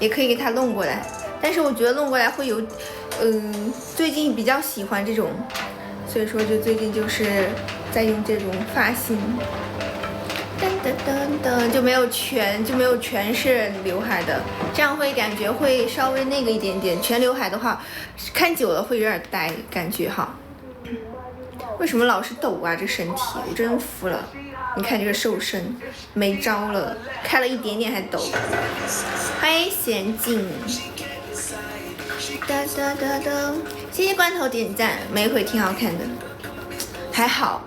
也可以给它弄过来。但是我觉得弄过来会有，最近比较喜欢这种，所以说就最近就是在用这种发型。噔噔噔噔，就没有全是刘海的，这样会感觉会稍微那个一点点。全刘海的话，看久了会有点呆，感觉哈。为什么老是抖啊？这身体我真服了。你看这个瘦身，没招了，开了一点点还抖。欢迎娴静，哒哒哒哒，谢谢罐头点赞，每回挺好看的，还好。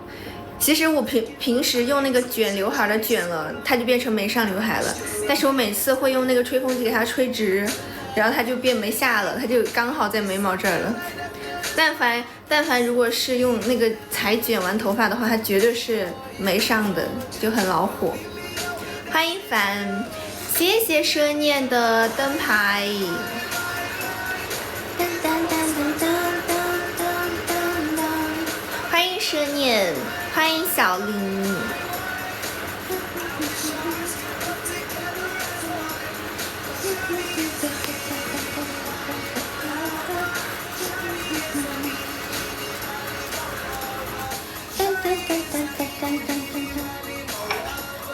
其实我平时用那个卷刘海的卷了，它就变成眉上刘海了。但是我每次会用那个吹风机给它吹直，然后它就变眉下了，它就刚好在眉毛这儿了。但凡如果是用那个才卷完头发的话，它绝对是眉上的，就很恼火。欢迎凡，谢谢奢念的灯牌。欢迎奢念。欢迎小林，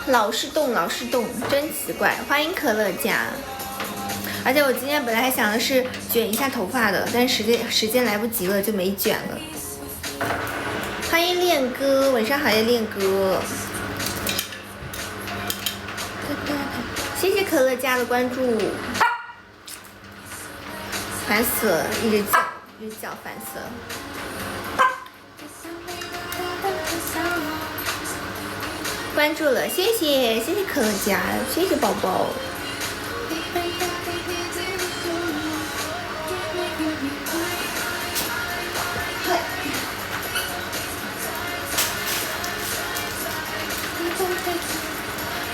老是动，真奇怪。欢迎可乐家，而且我今天本来还想的是卷一下头发的，但是时间来不及了，就没卷了。欢迎恋哥，晚上好呀，恋哥！谢谢可乐家的关注。烦死了，一直叫，烦死了。关注了，谢谢可乐家，谢谢宝宝。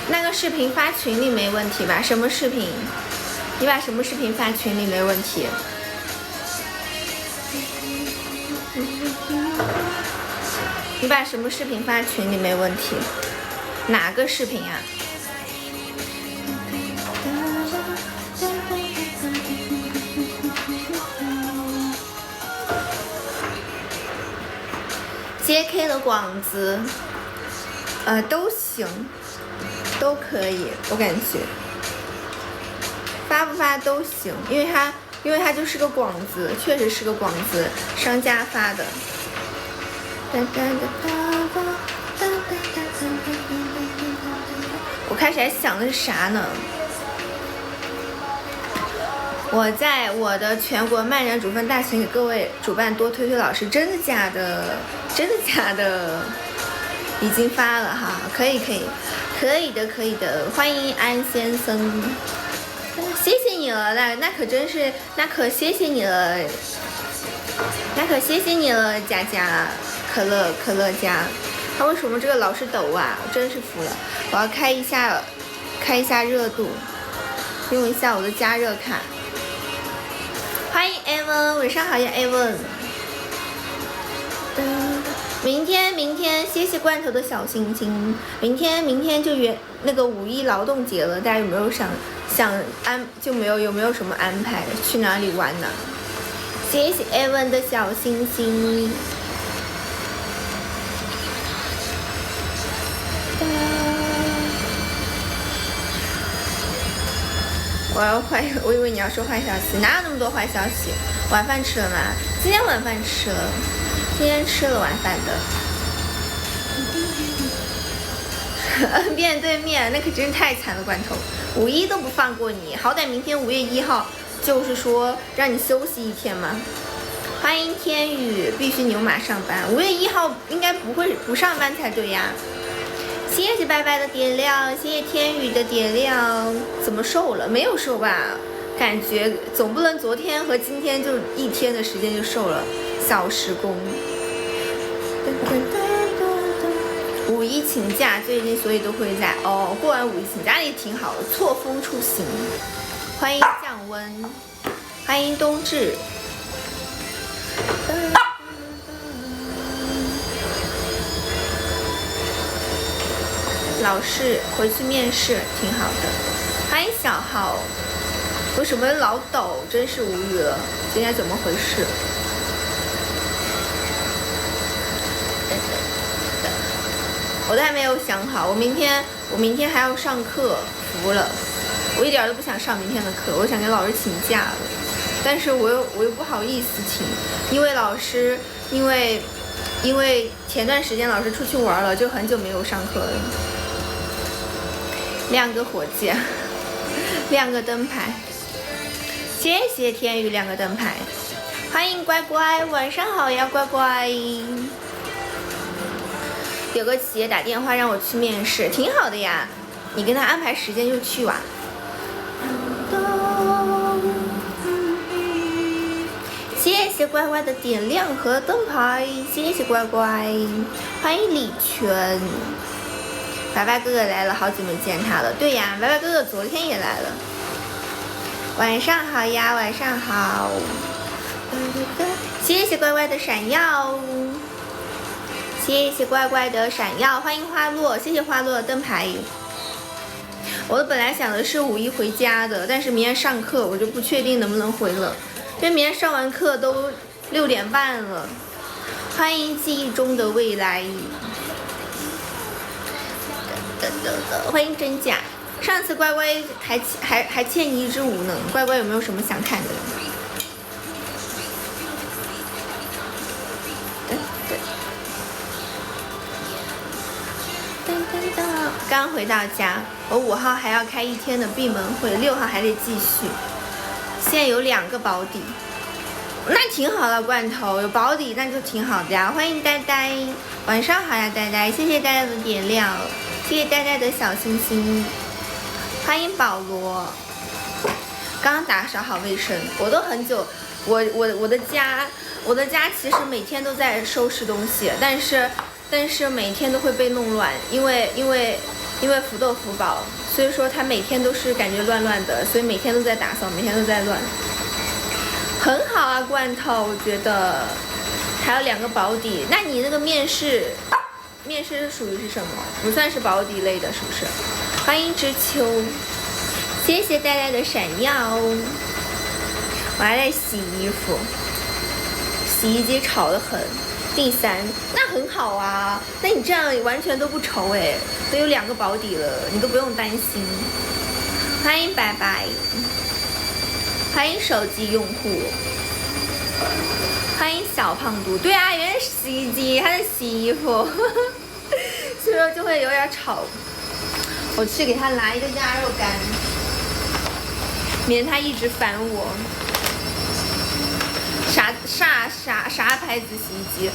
那个视频发群里没问题吧？什么视频？你把什么视频发群里没问题？你把什么视频发群里没问题？哪个视频啊？JK 的广子，都行。都可以，我感觉发不发都行，因为它就是个广子，确实是个广子，商家发的。我开始还想的是啥呢？我在我的全国漫人主分大群给各位主办多推推老师，真的假的？真的假的？已经发了哈，可以的，欢迎安先生，谢谢你了，那可真是，那可谢谢你了，佳佳，可乐佳，他为什么这个老是抖啊？我真是服了，我要开一下热度，用一下我的加热卡。欢迎 Evan， 晚上好呀 Evan。明天谢谢罐头的小心心。明天就那个5·1劳动节了，大家有没有想有没有什么安排？去哪里玩呢？谢谢 Evan 的小心心。我以为你要说坏消息，哪有那么多坏消息？晚饭吃了吗？今天晚饭吃了。今天吃了晚饭的，面对面，那可真是太惨了，罐头，5·1都不放过你，好歹明天5月1号，就是说让你休息一天嘛。欢迎天宇，必须牛马上班，5月1号应该不上班才对呀。谢谢白白的点亮，谢谢天宇的点亮。怎么瘦了？没有瘦吧？感觉总不能昨天和今天就一天的时间就瘦了。小时工，5·1请假，最近所以都会在过完5·1请假也挺好的，错峰出行。欢迎降温，欢迎冬至。老师回去面试挺好的。欢迎小浩，为什么老抖？真是无语了，今天怎么回事？我都还没有想好，我明天还要上课，服了。我一点都不想上明天的课，我想给老师请假了，但是我又不好意思请，因为老师因为前段时间老师出去玩了，就很久没有上课了。亮个火箭，亮个灯牌，谢谢天宇亮个灯牌，欢迎乖乖，晚上好呀乖乖。有个企业打电话让我去面试，挺好的呀，你跟他安排时间就去吧。谢谢乖乖的点亮和灯牌，谢谢乖乖，欢迎李全。白白哥哥来了，好久没见他了。对呀，白白哥哥昨天也来了。晚上好呀，晚上好。谢谢乖乖的闪耀，谢谢乖乖的闪耀，欢迎花落，谢谢花落的灯牌。我本来想的是5·1回家的，但是明天上课我就不确定能不能回了，因为明天上完课都6点半了。欢迎记忆中的未来，欢迎真假。上次乖乖还欠你一支舞呢，乖乖有没有什么想看的？刚回到家，我5号还要开1天的闭门会，6号还得继续。现在有2个保底，那挺好的。罐头有保底那就挺好的呀。欢迎呆呆，晚上好呀呆呆，谢谢呆呆的点亮，谢谢呆呆的小星星。欢迎保罗，刚刚打扫好卫生，我都很久，我的家其实每天都在收拾东西，但是每天都会被弄乱，因为福豆福宝，所以说他每天都是感觉乱乱的，所以每天都在打扫，每天都在乱。很好啊，罐头，我觉得还有2个保底。那你那个面试属于是什么？不算是保底类的，是不是？欢迎知秋，谢谢呆呆的闪耀。我还在洗衣服，洗衣机吵得很。第3，那很好啊，那你这样完全都不愁哎，都有2个保底了，你都不用担心。欢迎白白，欢迎手机用户，欢迎小胖嘟。对啊，原来是洗衣机，他在洗衣服，所以说就会有点吵。我去给他拿一个鸭肉干，免得他一直烦我。啥牌子洗衣机？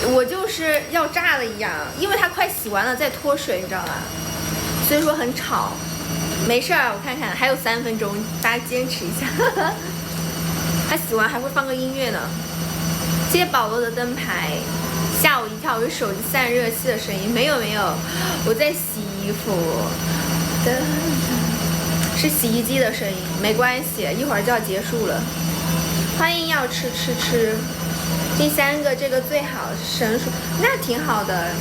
我就是要炸了一样，因为它快洗完了在脱水，你知道吧？所以说很吵。没事儿，我看看还有3分钟，大家坚持一下。它洗完还会放个音乐呢。谢谢保罗的灯牌，吓我一跳，我是手机散热器的声音。没有，我在洗衣服。是洗衣机的声音，没关系，一会儿就要结束了。欢迎要吃。第3个这个最好神属，那挺好的。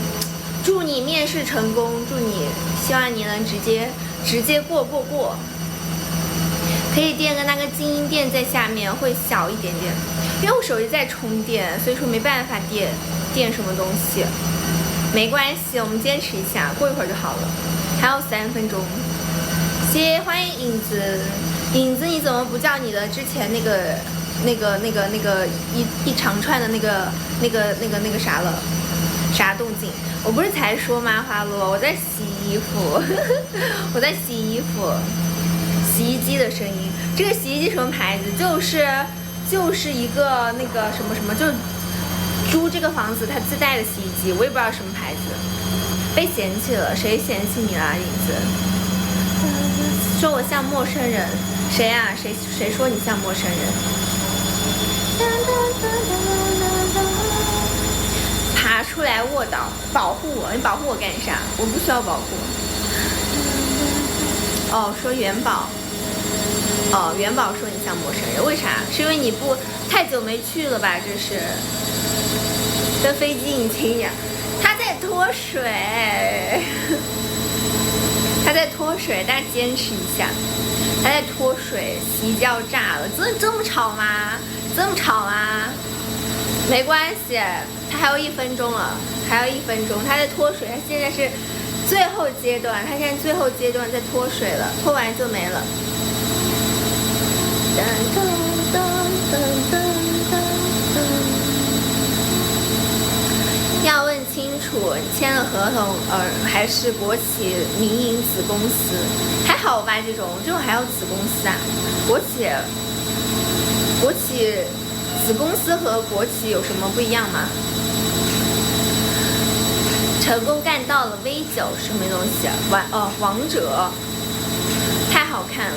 祝你面试成功，祝你，希望你能直接过。可以垫个那个静音垫在下面，会小一点点。因为我手机在充电，所以说没办法垫什么东西。没关系，我们坚持一下，过一会儿就好了。还有3分钟。欢迎影子，你怎么不叫你的之前那个一长串的那个啥了？啥动静？我不是才说吗？花落，我在洗衣服，我在洗衣服，洗衣机的声音。这个洗衣机什么牌子？就是一个那个什么，就是租这个房子它自带的洗衣机，我也不知道什么牌子。被嫌弃了，谁嫌弃你啦，影子？说我像陌生人，谁啊？谁说你像陌生人？爬出来卧倒，保护我！你保护我干啥？我不需要保护。哦，说元宝。哦，元宝说你像陌生人，为啥？是因为你不太久没去了吧？这是跟飞机引擎一样，它在脱水。他在脱水，大家坚持一下。还在脱水，洗衣机要炸了，真的这么吵吗？这么吵吗？没关系，它还有1分钟了，还有1分钟，它在脱水，它现在是最后阶段，它现在最后阶段在脱水了，脱完就没了。噔噔噔噔噔噔噔。要问清楚，你签了合同，还是国企民营子公司？还好吧，这种还要子公司啊？国企子公司和国企有什么不一样吗？成功干到了 V9什么东西？王者，太好看了。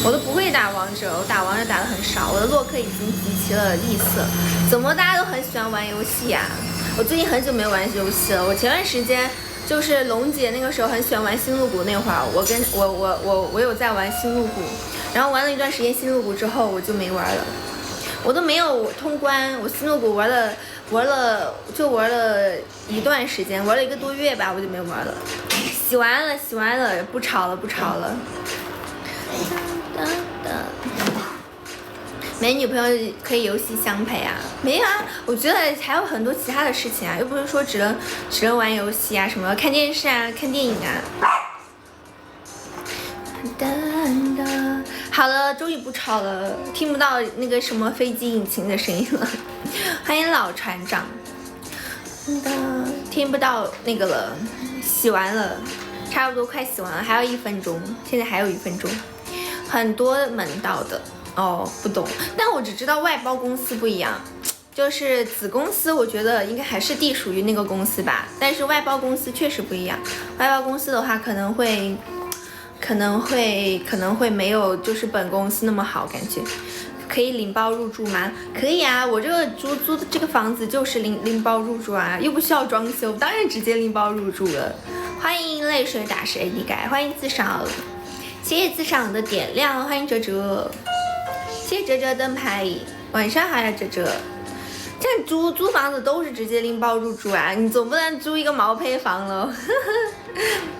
我都不会打王者，我打王者打的很少，我的洛克已经集齐了异色。怎么大家都很喜欢玩游戏呀？我最近很久没有玩游戏了。我前段时间就是龙姐那个时候很喜欢玩星露谷那会儿，我有在玩星露谷，然后玩了一段时间星露谷之后我就没玩了，我都没有通关。我星露谷玩了一段时间，玩了1个多月吧，我就没玩了。洗完了，不吵了。没女朋友可以游戏相陪啊？没有啊，我觉得还有很多其他的事情啊，又不是说只能玩游戏啊，什么看电视啊、看电影啊。好了，终于不吵了，听不到那个什么飞机引擎的声音了。欢迎老船长。听不到那个了，洗完了，差不多快洗完了，还有1分钟，现在还有1分钟。很多门道的哦，不懂，但我只知道外包公司不一样，就是子公司，我觉得应该还是隶属于那个公司吧，但是外包公司确实不一样。外包公司的话，可能会没有就是本公司那么好，感觉。可以领包入住吗？可以啊，我这个租的这个房子就是拎包入住啊，又不需要装修，当然直接拎包入住了。欢迎泪水打是 AD 改，欢迎自赏。谢谢自赏的点亮，欢迎哲哲，谢谢哲哲灯牌，晚上好呀哲哲。这租房子都是直接拎包入住啊，你总不能租一个毛坯房喽。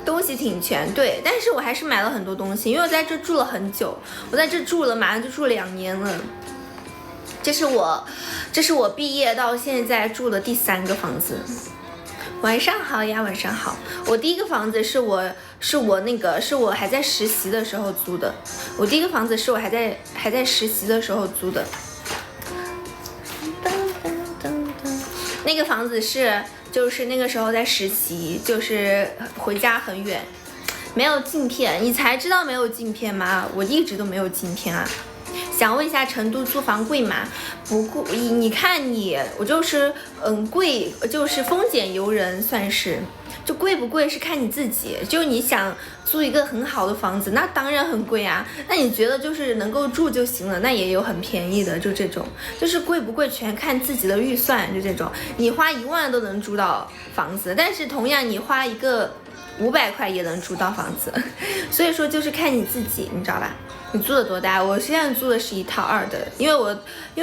东西挺全，对，但是我还是买了很多东西，因为我在这住了很久，我在这住了马上就住了2年了。这是我毕业到现在住的第3个房子。晚上好呀，晚上好。我第一个房子是我还在实习的时候租的。我第一个房子是我还在实习的时候租的。那个房子就是那个时候在实习，就是回家很远，没有镜片。你才知道没有镜片吗？我一直都没有镜片啊。想问一下，成都租房贵吗？不贵，你看我就是贵，就是丰俭由人，算是。就贵不贵是看你自己，就你想租一个很好的房子，那当然很贵啊。那你觉得就是能够住就行了，那也有很便宜的，就这种，就是贵不贵全看自己的预算，就这种。你花1万都能租到房子，但是同样你花一个500块也能租到房子，所以说就是看你自己，你知道吧？你租的多大？我现在租的是1套2的，因为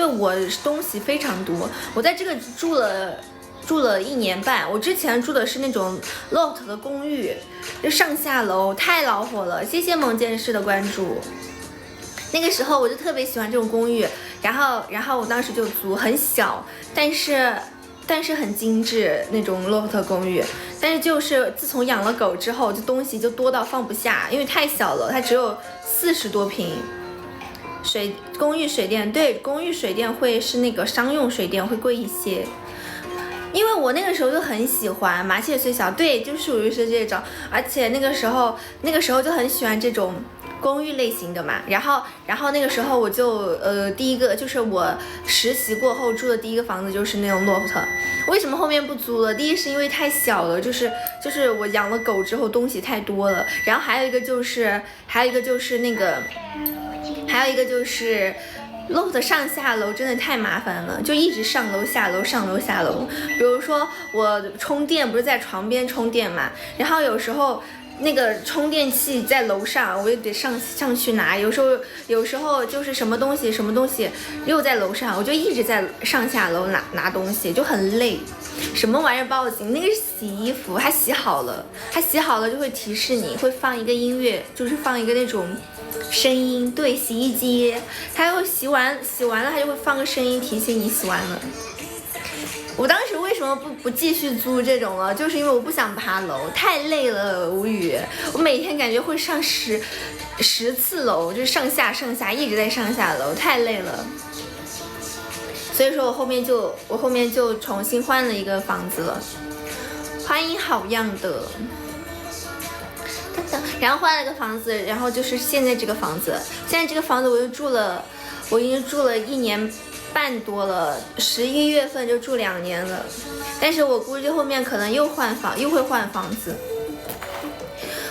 我东西非常多，我在这个住了1年半。我之前住的是那种 loft 的公寓，就上下楼，太恼火了。谢谢猛剑士的关注。那个时候我就特别喜欢这种公寓，然后我当时就租，很小，但是很精致那种 loft 公寓。但是就是自从养了狗之后，就东西就多到放不下，因为太小了，它只有40多平。公寓水电，对，公寓水电会是那个商用水电会贵一些。因为我那个时候就很喜欢麻雀虽小，对，就属于是这种，而且那个时候就很喜欢这种公寓类型的嘛。然后那个时候我就第一个就是我实习过后住的第一个房子就是那种 loft。为什么后面不租了？第一是因为太小了，就是我养了狗之后东西太多了，然后还有一个就是loft 上下楼真的太麻烦了，就一直上楼下楼上楼下楼。比如说我充电不是在床边充电嘛，然后有时候那个充电器在楼上，我也得上去拿。有时候就是什么东西又在楼上，我就一直在上下楼拿东西，就很累。什么玩意儿报警？那个是洗衣服，它洗好了就会提示你，会放一个音乐，就是放一个那种声音，对，洗衣机，它又洗完了，它就会放个声音提醒你洗完了。我当时为什么不继续租这种了？就是因为我不想爬楼，太累了，无语。我每天感觉会上10次楼，就是上下一直在上下楼，太累了。所以说我后面就重新换了一个房子了。欢迎好样的。然后换了个房子，然后就是现在这个房子，我已经住了1年半多了，11月份就住2年了，但是我估计后面可能又会换房子。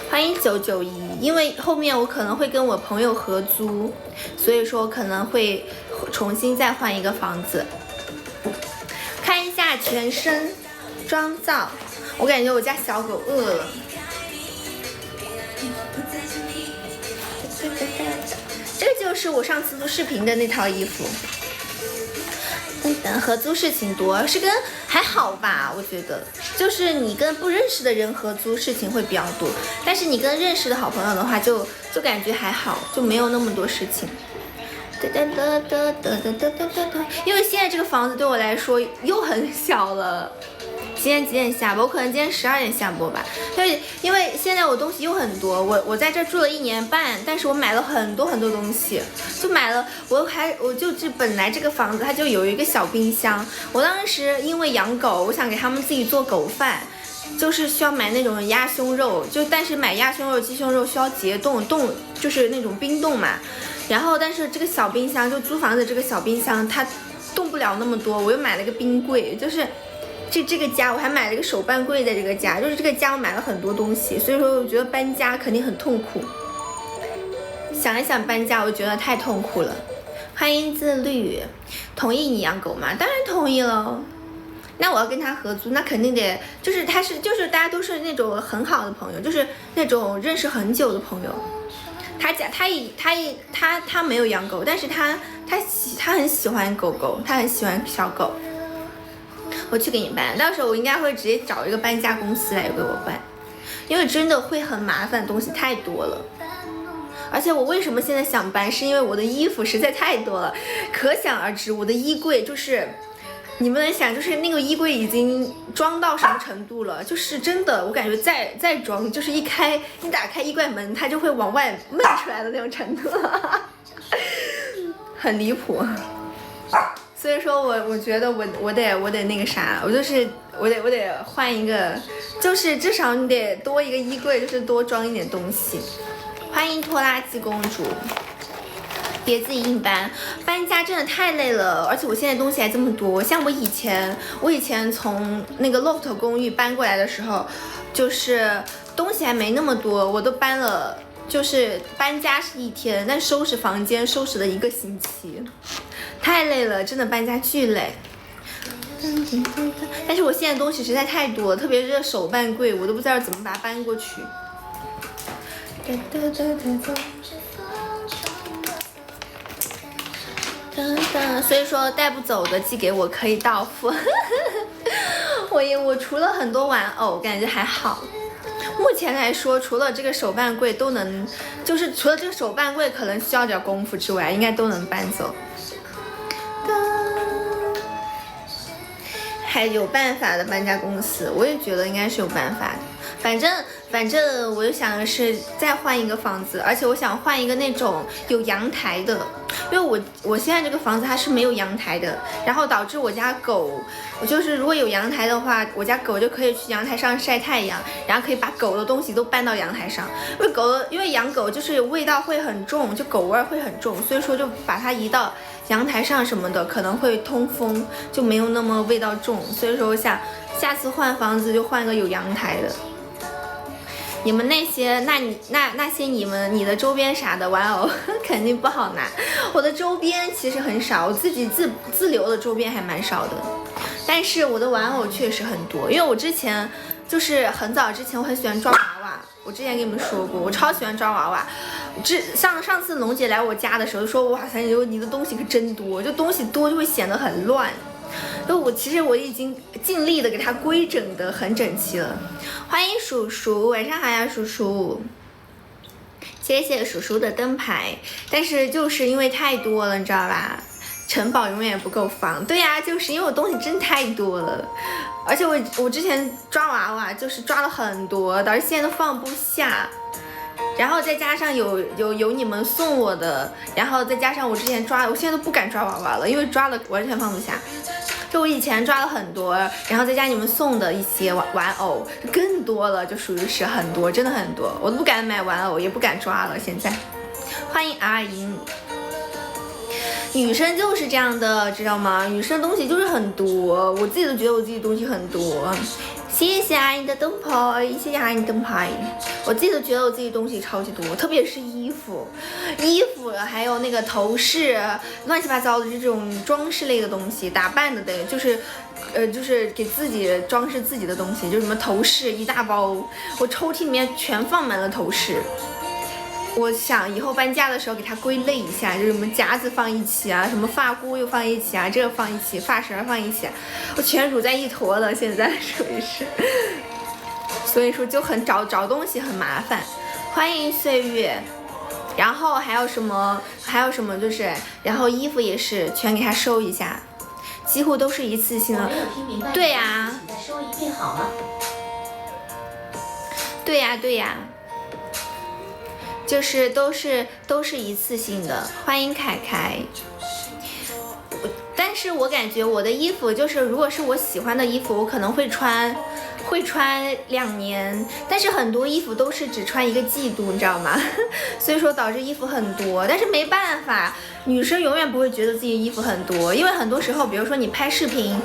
欢迎991，因为后面我可能会跟我朋友合租，所以说可能会重新再换一个房子。看一下全身妆造，我感觉我家小狗饿了。这个就是我上次录视频的那套衣服。合租事情多，是跟还好吧，我觉得就是你跟不认识的人合租事情会比较多，但是你跟认识的好朋友的话就感觉还好，就没有那么多事情。因为现在这个房子对我来说又很小了。今天几点下播？我可能今天12点下播吧。因为现在我东西又很多，我在这住了1年半，但是我买了很多东西，就买了本来这个房子它就有一个小冰箱，我当时因为养狗，我想给他们自己做狗饭，就是需要买那种鸭胸肉，但是买鸭胸肉、鸡胸肉需要解冻，就是那种冰冻嘛。然后但是这个小冰箱就租房子这个小冰箱它冻不了那么多，我又买了一个冰柜，就是这个家我还买了一个手办柜在这个家，就是这个家我买了很多东西，所以说我觉得搬家肯定很痛苦。想一想搬家，我觉得太痛苦了。欢迎自律，同意你养狗吗？当然同意了。那我要跟他合租，那肯定得就是大家都是那种很好的朋友，就是那种认识很久的朋友。他没有养狗，但是他很喜欢狗狗，他很喜欢小狗。我去给你搬，到时候我应该会直接找一个搬家公司来给我搬，因为真的会很麻烦，东西太多了。而且我为什么现在想搬，是因为我的衣服实在太多了，可想而知，我的衣柜就是你们能想，就是那个衣柜已经装到什么程度了，就是真的我感觉再装，就是一打开衣柜门，它就会往外闷出来的那种程度很离谱。所以说我觉得我得那个啥，我得换一个，就是至少你得多一个衣柜，就是多装一点东西。欢迎拖拉机公主，别自己硬搬家真的太累了，而且我现在东西还这么多。像我以前从那个 loft 公寓搬过来的时候，就是东西还没那么多，我都搬了，就是搬家是1天，但收拾房间收拾了1个星期。太累了，真的搬家巨累。但是我现在东西实在太多了，特别是这手办柜，我都不知道怎么把它搬过去。所以说带不走的寄给我可以到付。我除了很多玩偶，感觉还好。目前来说，除了这个手办柜都能，就是除了这个手办柜可能需要点功夫之外，应该都能搬走。还有办法的搬家公司，我也觉得应该是有办法的。反正我就想的是再换一个房子，而且我想换一个那种有阳台的，因为我现在这个房子它是没有阳台的，然后导致我家狗，我就是如果有阳台的话，我家狗就可以去阳台上晒太阳，然后可以把狗的东西都搬到阳台上，因为养狗就是味道会很重，就狗味会很重，所以说就把它移到阳台上什么的，可能会通风，就没有那么味道重，所以说我想下次换房子就换个有阳台的。你们那些，那些你的周边啥的玩偶肯定不好拿。我的周边其实很少，我自己自留的周边还蛮少的，但是我的玩偶确实很多。因为我之前就是很早之前我很喜欢抓娃娃，我之前跟你们说过，我超喜欢抓娃娃。上次龙姐来我家的时候说，哇塞，你的东西可真多，就东西多就会显得很乱。其实我已经尽力的给它规整的很整齐了。欢迎叔叔，晚上好呀，叔叔。谢谢叔叔的灯牌，但是就是因为太多了，你知道吧？城堡永远不够放。对呀，就是因为我东西真太多了，而且我之前抓娃娃就是抓了很多，导致现在都放不下。然后再加上有你们送我的，然后再加上我之前抓的，我现在都不敢抓娃娃了，因为抓了完全放不下。就我以前抓了很多，然后再加你们送的一些玩偶更多了，就属于是很多，真的很多，我都不敢买玩偶，也不敢抓了。现在欢迎阿莹，女生就是这样的，知道吗？女生东西就是很多，我自己都觉得我自己东西很多。谢谢阿姨的灯牌，谢谢阿姨灯牌。我自己都觉得我自己东西超级多，特别是衣服还有那个头饰，乱七八糟的这种装饰类的东西，打扮的就是给自己装饰自己的东西，就什么头饰一大包，我抽屉里面全放满了头饰。我想以后搬家的时候给它归类一下，就是什么夹子放一起啊，什么发箍又放一起啊，这个放一起，发绳放一起，我全揉在一坨了。现在属于是，所以说就很找东西很麻烦。欢迎岁月，然后还有什么就是，然后衣服也是全给它收一下，几乎都是一次性的。对呀，再收一遍好吗？对呀。就是都是一次性的。欢迎凯凯。但是我感觉我的衣服就是，如果是我喜欢的衣服，我可能会穿2年，但是很多衣服都是只穿1个季度，你知道吗？所以说导致衣服很多，但是没办法，女生永远不会觉得自己衣服很多，因为很多时候，比如说你拍视频，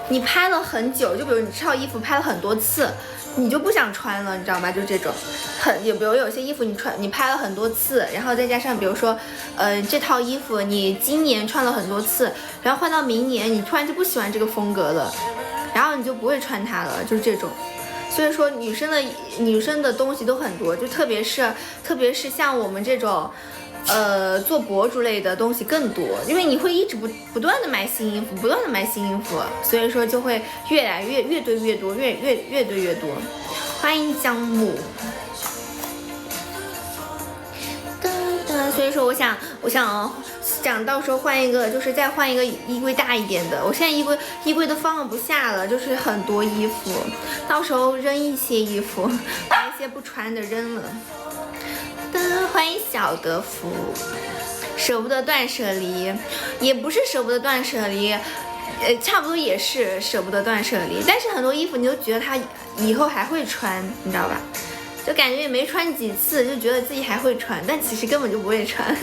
你拍了很久，就比如你这套衣服拍了很多次，你就不想穿了，你知道吗？就这种，比如有些衣服你拍了很多次，然后再加上比如说，这套衣服你今年穿了很多次，然后换到明年你突然就不喜欢这个风格了，然后你就不会穿它了，就是这种。所以说女生的东西都很多，就特别是像我们这种。做博主类的东西更多，因为你会一直不断的买新衣服，所以说就会越堆越多，越堆越多。欢迎姜母。所以说我想到时候换一个，就是再换一个衣柜大一点的。我现在衣柜都放不下了，就是很多衣服，到时候扔一些衣服，把一些不穿的扔了。欢迎小德福，舍不得断舍离，也不是舍不得断舍离，差不多也是舍不得断舍离。但是很多衣服你就觉得它以后还会穿，你知道吧？就感觉也没穿几次，就觉得自己还会穿，但其实根本就不会穿。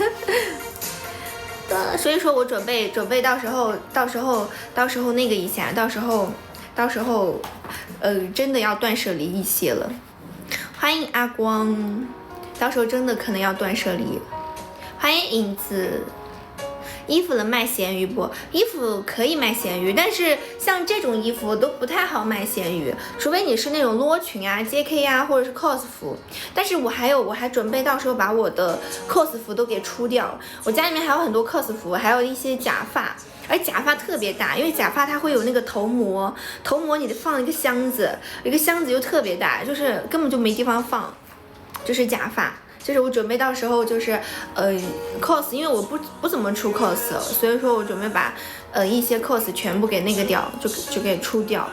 所以说我准备到时候那个一下，到时候真的要断舍离一些了。欢迎阿光。到时候真的可能要断舍离。欢迎影子。衣服能卖闲鱼不？衣服可以卖闲鱼，但是像这种衣服都不太好卖闲鱼，除非你是那种裸裙啊、JK 啊，或者是 cos 服。但是我还准备到时候把我的 cos 服都给出掉。我家里面还有很多 cos 服，还有一些假发，而假发特别大，因为假发它会有那个头膜你得放一个箱子又特别大，就是根本就没地方放。就是假发，就是我准备到时候就是cos， 因为我不怎么出 cos， 所以说我准备把一些 cos 全部给那个掉，就给出掉，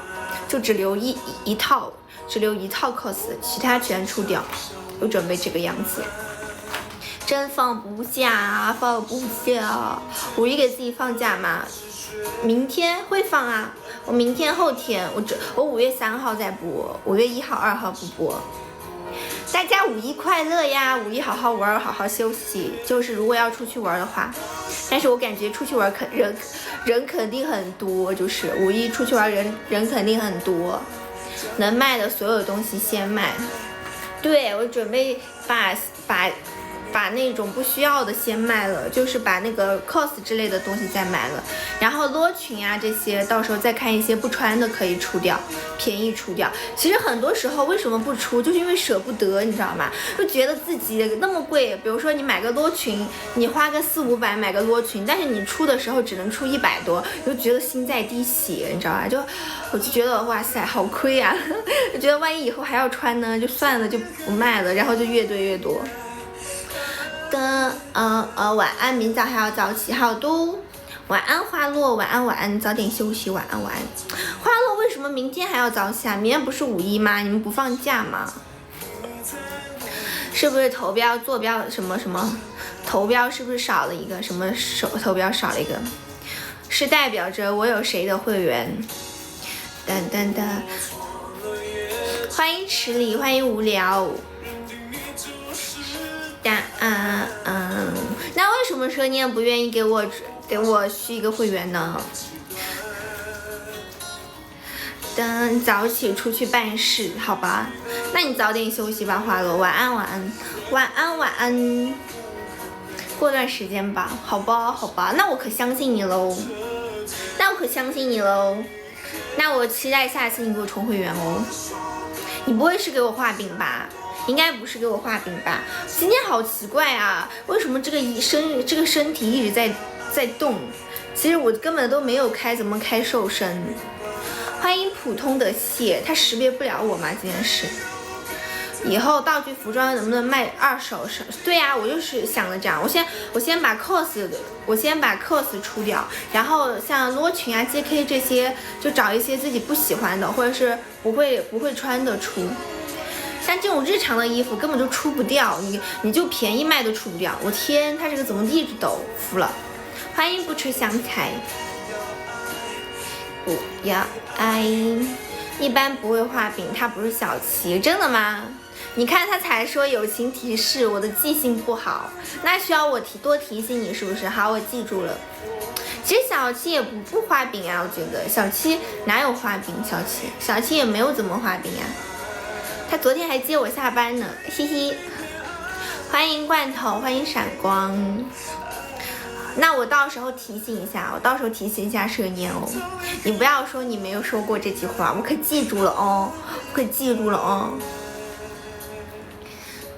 就只留一套 cos， 其他全出掉。我准备这个样子。真放不下，放不下。5一给自己放假嘛，明天会放啊，我明天后天我5月3号再播，5月1号2号不播。大家5一快乐呀！5一好好玩，好好休息。就是如果要出去玩的话，但是我感觉出去玩人肯定很多，就是5一出去玩人肯定很多，能卖的所有东西先卖。对，我准备把那种不需要的先卖了，就是把那个 cos 之类的东西再买了，然后裸裙啊这些到时候再看一些不穿的可以出掉，便宜出掉。其实很多时候为什么不出，就是因为舍不得，你知道吗？就觉得自己那么贵，比如说你买个裸裙，你花个400-500买个裸裙，但是你出的时候只能出100多，就觉得心在滴血，你知道吧？我就觉得哇塞好亏啊，就觉得万一以后还要穿呢，就算了，就不卖了，然后就越堆越多。的，晚安，明早还要早起，好的。晚安花落，晚安晚安，早点休息，晚安晚安。花落为什么明天还要早起啊？明天不是5·1吗？你们不放假吗？是不是投标坐标什么什么？投标是不是少了一个？什么投标少了一个？是代表着我有谁的会员？噔噔噔！欢迎池里，欢迎无聊。那为什么说你也不愿意给我续一个会员呢？等早起出去办事，好吧？那你早点休息吧，花落。晚安，晚安，晚安，晚安。过段时间吧，好吧，好吧。那我可相信你喽，那我期待下次你给我充会员哦。你不会是给我画饼吧？应该不是给我画饼吧？今天好奇怪啊，为什么这个身体一直在动？其实我根本都没有怎么开瘦身。欢迎普通的蟹，他识别不了我吗？这件事。以后道具服装能不能卖2手？对呀，我就是想着这样。我先把 cos 出掉，然后像罗裙啊、JK 这些，就找一些自己不喜欢的，或者是不会穿的出。像这种日常的衣服根本就出不掉，你就便宜卖都出不掉。我天，他这个怎么一直抖？服了。欢迎不吃香菜。不要爱，一般不会画饼，他不是小七，真的吗？你看他才说友情提示，我的记性不好，那需要我多提醒你是不是？好，我记住了。其实小七也不画饼啊，我觉得小七哪有画饼？小七也没有怎么画饼啊。他昨天还接我下班呢，嘻嘻。欢迎罐头，欢迎闪光。那我到时候提醒一下蛇年哦，你不要说你没有说过这句话，我可记住了哦，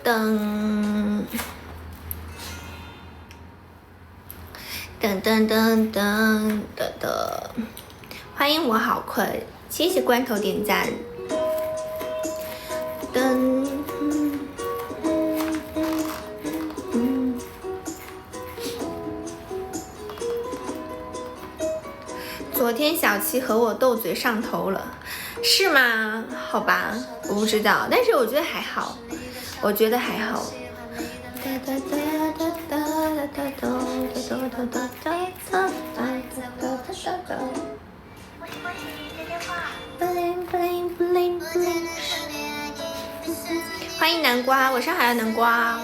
噔噔噔噔噔噔，欢迎我好困，谢谢罐头点赞。噔。昨天小七和我斗嘴上头了，是吗？好吧，我不知道，但是我觉得还好，欢迎南瓜，我上海的南瓜，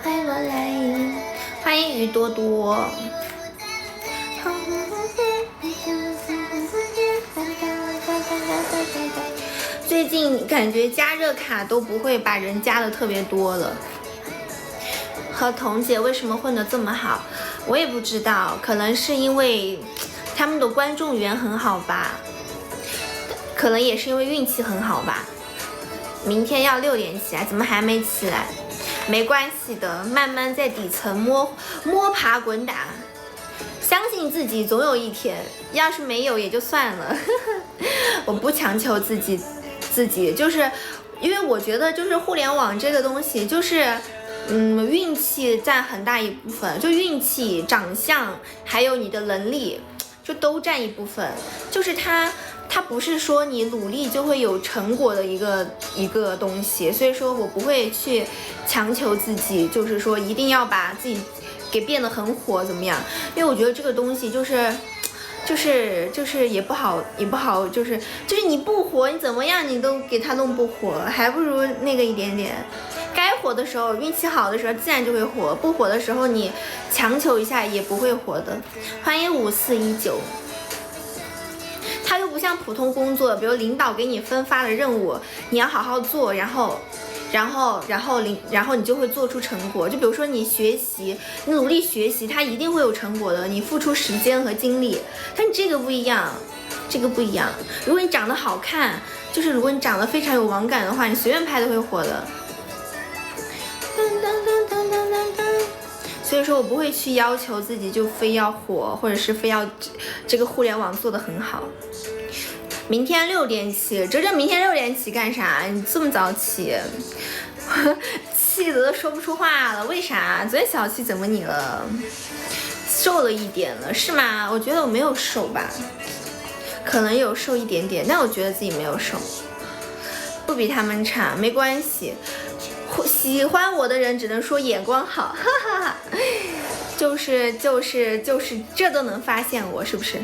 欢迎罗来，欢迎鱼多多。最近感觉加热卡都不会把人加的特别多了。和彤姐为什么混得这么好，我也不知道，可能是因为他们的观众缘很好吧，可能也是因为运气很好吧。明天要6点起来，怎么还没起来？没关系的，慢慢在底层摸爬滚打，相信自己总有一天，要是没有也就算了。我不强求自己，就是因为我觉得就是互联网这个东西就是运气占很大一部分，就运气、长相还有你的能力就都占一部分，就是它不是说你努力就会有成果的一个东西，所以说我不会去强求自己，就是说一定要把自己给变得很火怎么样，因为我觉得这个东西就是也不好，就是你不火你怎么样你都给它弄不火，还不如那个一点点，该火的时候运气好的时候自然就会火，不火的时候你强求一下也不会火的。欢迎5419。它又不像普通工作，比如领导给你分发的任务你要好好做，然后你就会做出成果。就比如说你学习，你努力学习，它一定会有成果的，你付出时间和精力。但这个不一样，如果你长得好看，就是如果你长得非常有网感的话，你随便拍都会火的。所以说我不会去要求自己就非要火，或者是非要这个互联网做得很好。明天6点起，哲哲明天6点起干啥？你这么早起？7气的都说不出话了，为啥？昨天小七怎么你了？瘦了一点了是吗？我觉得我没有瘦吧，可能有瘦一点点，但我觉得自己没有瘦，不比他们差，没关系。喜欢我的人只能说眼光好，哈哈哈。就是这都能发现我是不是？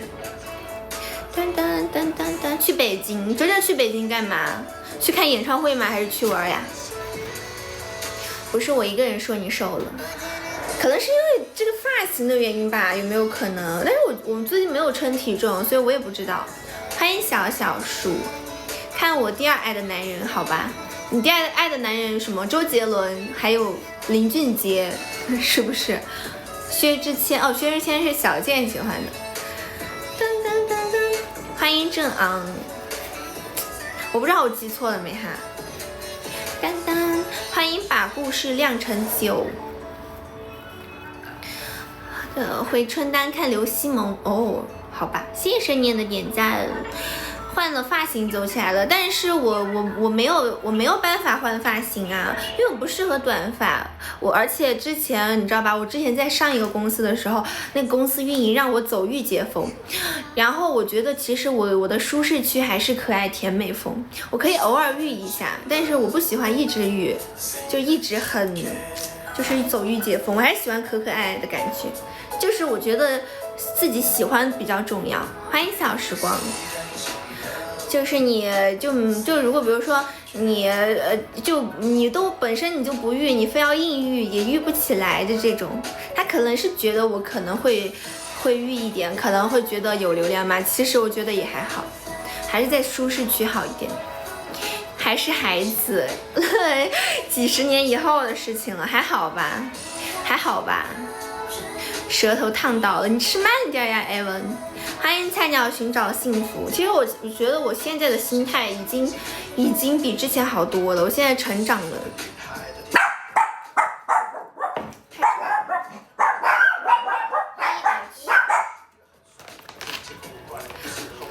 噔噔噔噔噔，去北京，真正去北京干嘛？去看演唱会吗？还是去玩呀？不是我一个人说你瘦了，可能是因为这个发型的原因吧，有没有可能？但是我们最近没有称体重，所以我也不知道。欢迎小小树，看我第二爱的男人，好吧？你第二爱的男人什么？周杰伦，还有林俊杰，是不是？薛之谦哦，薛之谦是小健喜欢的。噔噔噔噔，欢迎郑昂，我不知道我记错了没哈。噔噔，欢迎把故事酿成酒。回春丹看刘西蒙哦，好吧，谢谢念的点赞。换了发型走起来了，但是我没有办法换发型啊，因为我不适合短发。而且之前你知道吧，我之前在上一个公司的时候，那个公司运营让我走御姐风，然后我觉得其实我的舒适区还是可爱甜美风，我可以偶尔御一下，但是我不喜欢一直御，就一直很就是走御姐风，我还是喜欢可可爱爱的感觉，就是我觉得自己喜欢比较重要。欢迎小时光。就是你就如果比如说你你都本身你就不育，你非要硬育也育不起来的这种，他可能是觉得我可能会育一点，可能会觉得有流量嘛，其实我觉得也还好，还是在舒适区好一点，还是孩子几十年以后的事情了，还好吧，还好吧。舌头烫到了，你吃慢点呀 Evan。 欢迎菜鸟寻找幸福。其实我觉得我现在的心态已经比之前好多了，我现在成长了。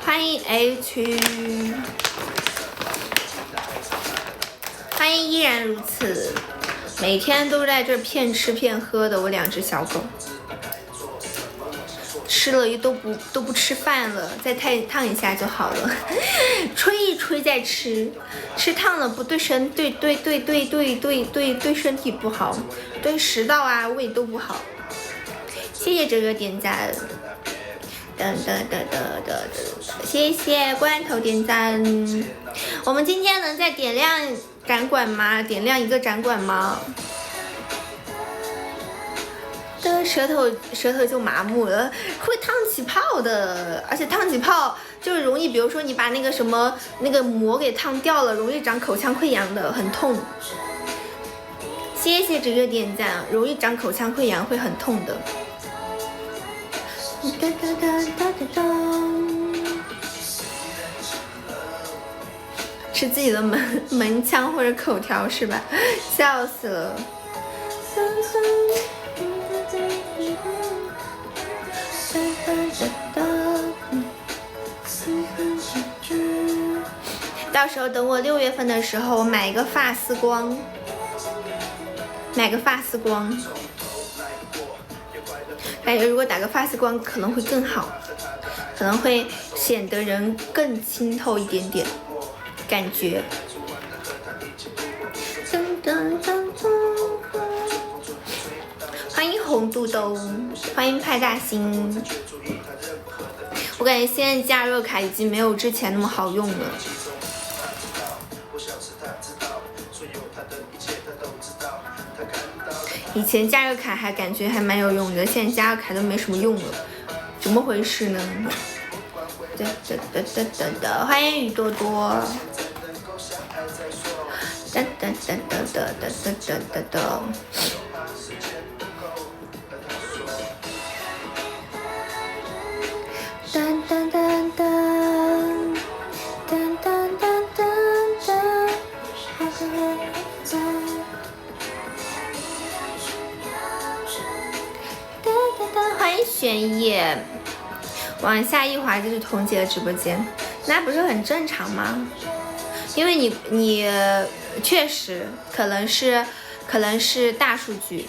欢迎 H， 欢迎依然如此，每天都在这骗吃骗喝的我两只小狗。吃了都不吃饭了，再烫一下就好了，吹一吹再吃，吃烫了不对身对身体不好，对食道啊胃都不好。谢谢这个点赞，谢谢罐头点赞。我们今天能再点亮展馆吗？点亮一个展馆吗？舌头就麻木了，会烫起泡的，而且烫起泡就容易，比如说你把那个什么那个膜给烫掉了，容易长口腔溃疡的，很痛。谢谢这个点赞，容易长口腔溃疡会很痛的。是自己的门腔或者口条是吧？笑死了。到时候等我6月份的时候，我买一个发丝光，感觉如果打个发丝光可能会更好，可能会显得人更清透一点点，感觉。欢迎红肚兜，欢迎派大星。我感觉现在加热卡已经没有之前那么好用了。以前加热卡还感觉还蛮有用的，现在加热卡都没什么用了，怎么回事呢？欢迎雨多多。欢迎玄野，往下一滑就是彤姐的直播间，那不是很正常吗？因为你确实可能是可能是大数据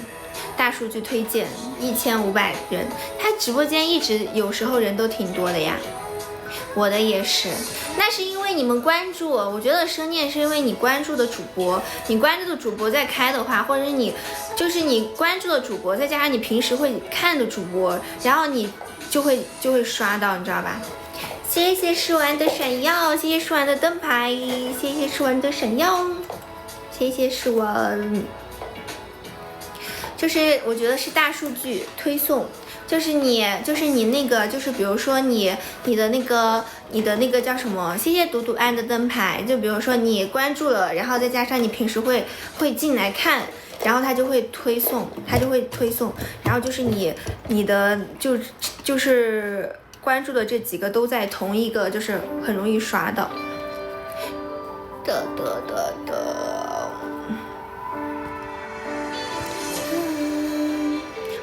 推荐1500人，他直播间一直有时候人都挺多的呀。我的也是，那是因为你们关注，我觉得生念是因为你关注的主播，你关注的主播在开的话，或者是你关注的主播，再加上你平时会看的主播，然后你就会刷到，你知道吧？谢谢试完的闪耀，谢谢试完的灯牌，谢谢试完的闪耀，谢谢试完。就是我觉得是大数据推送。就是你那个，就是比如说你的那个叫什么？谢谢独独安的灯牌。就比如说你关注了，然后再加上你平时会进来看，然后它就会推送，然后就是你的就是关注的这几个都在同一个，就是很容易刷到。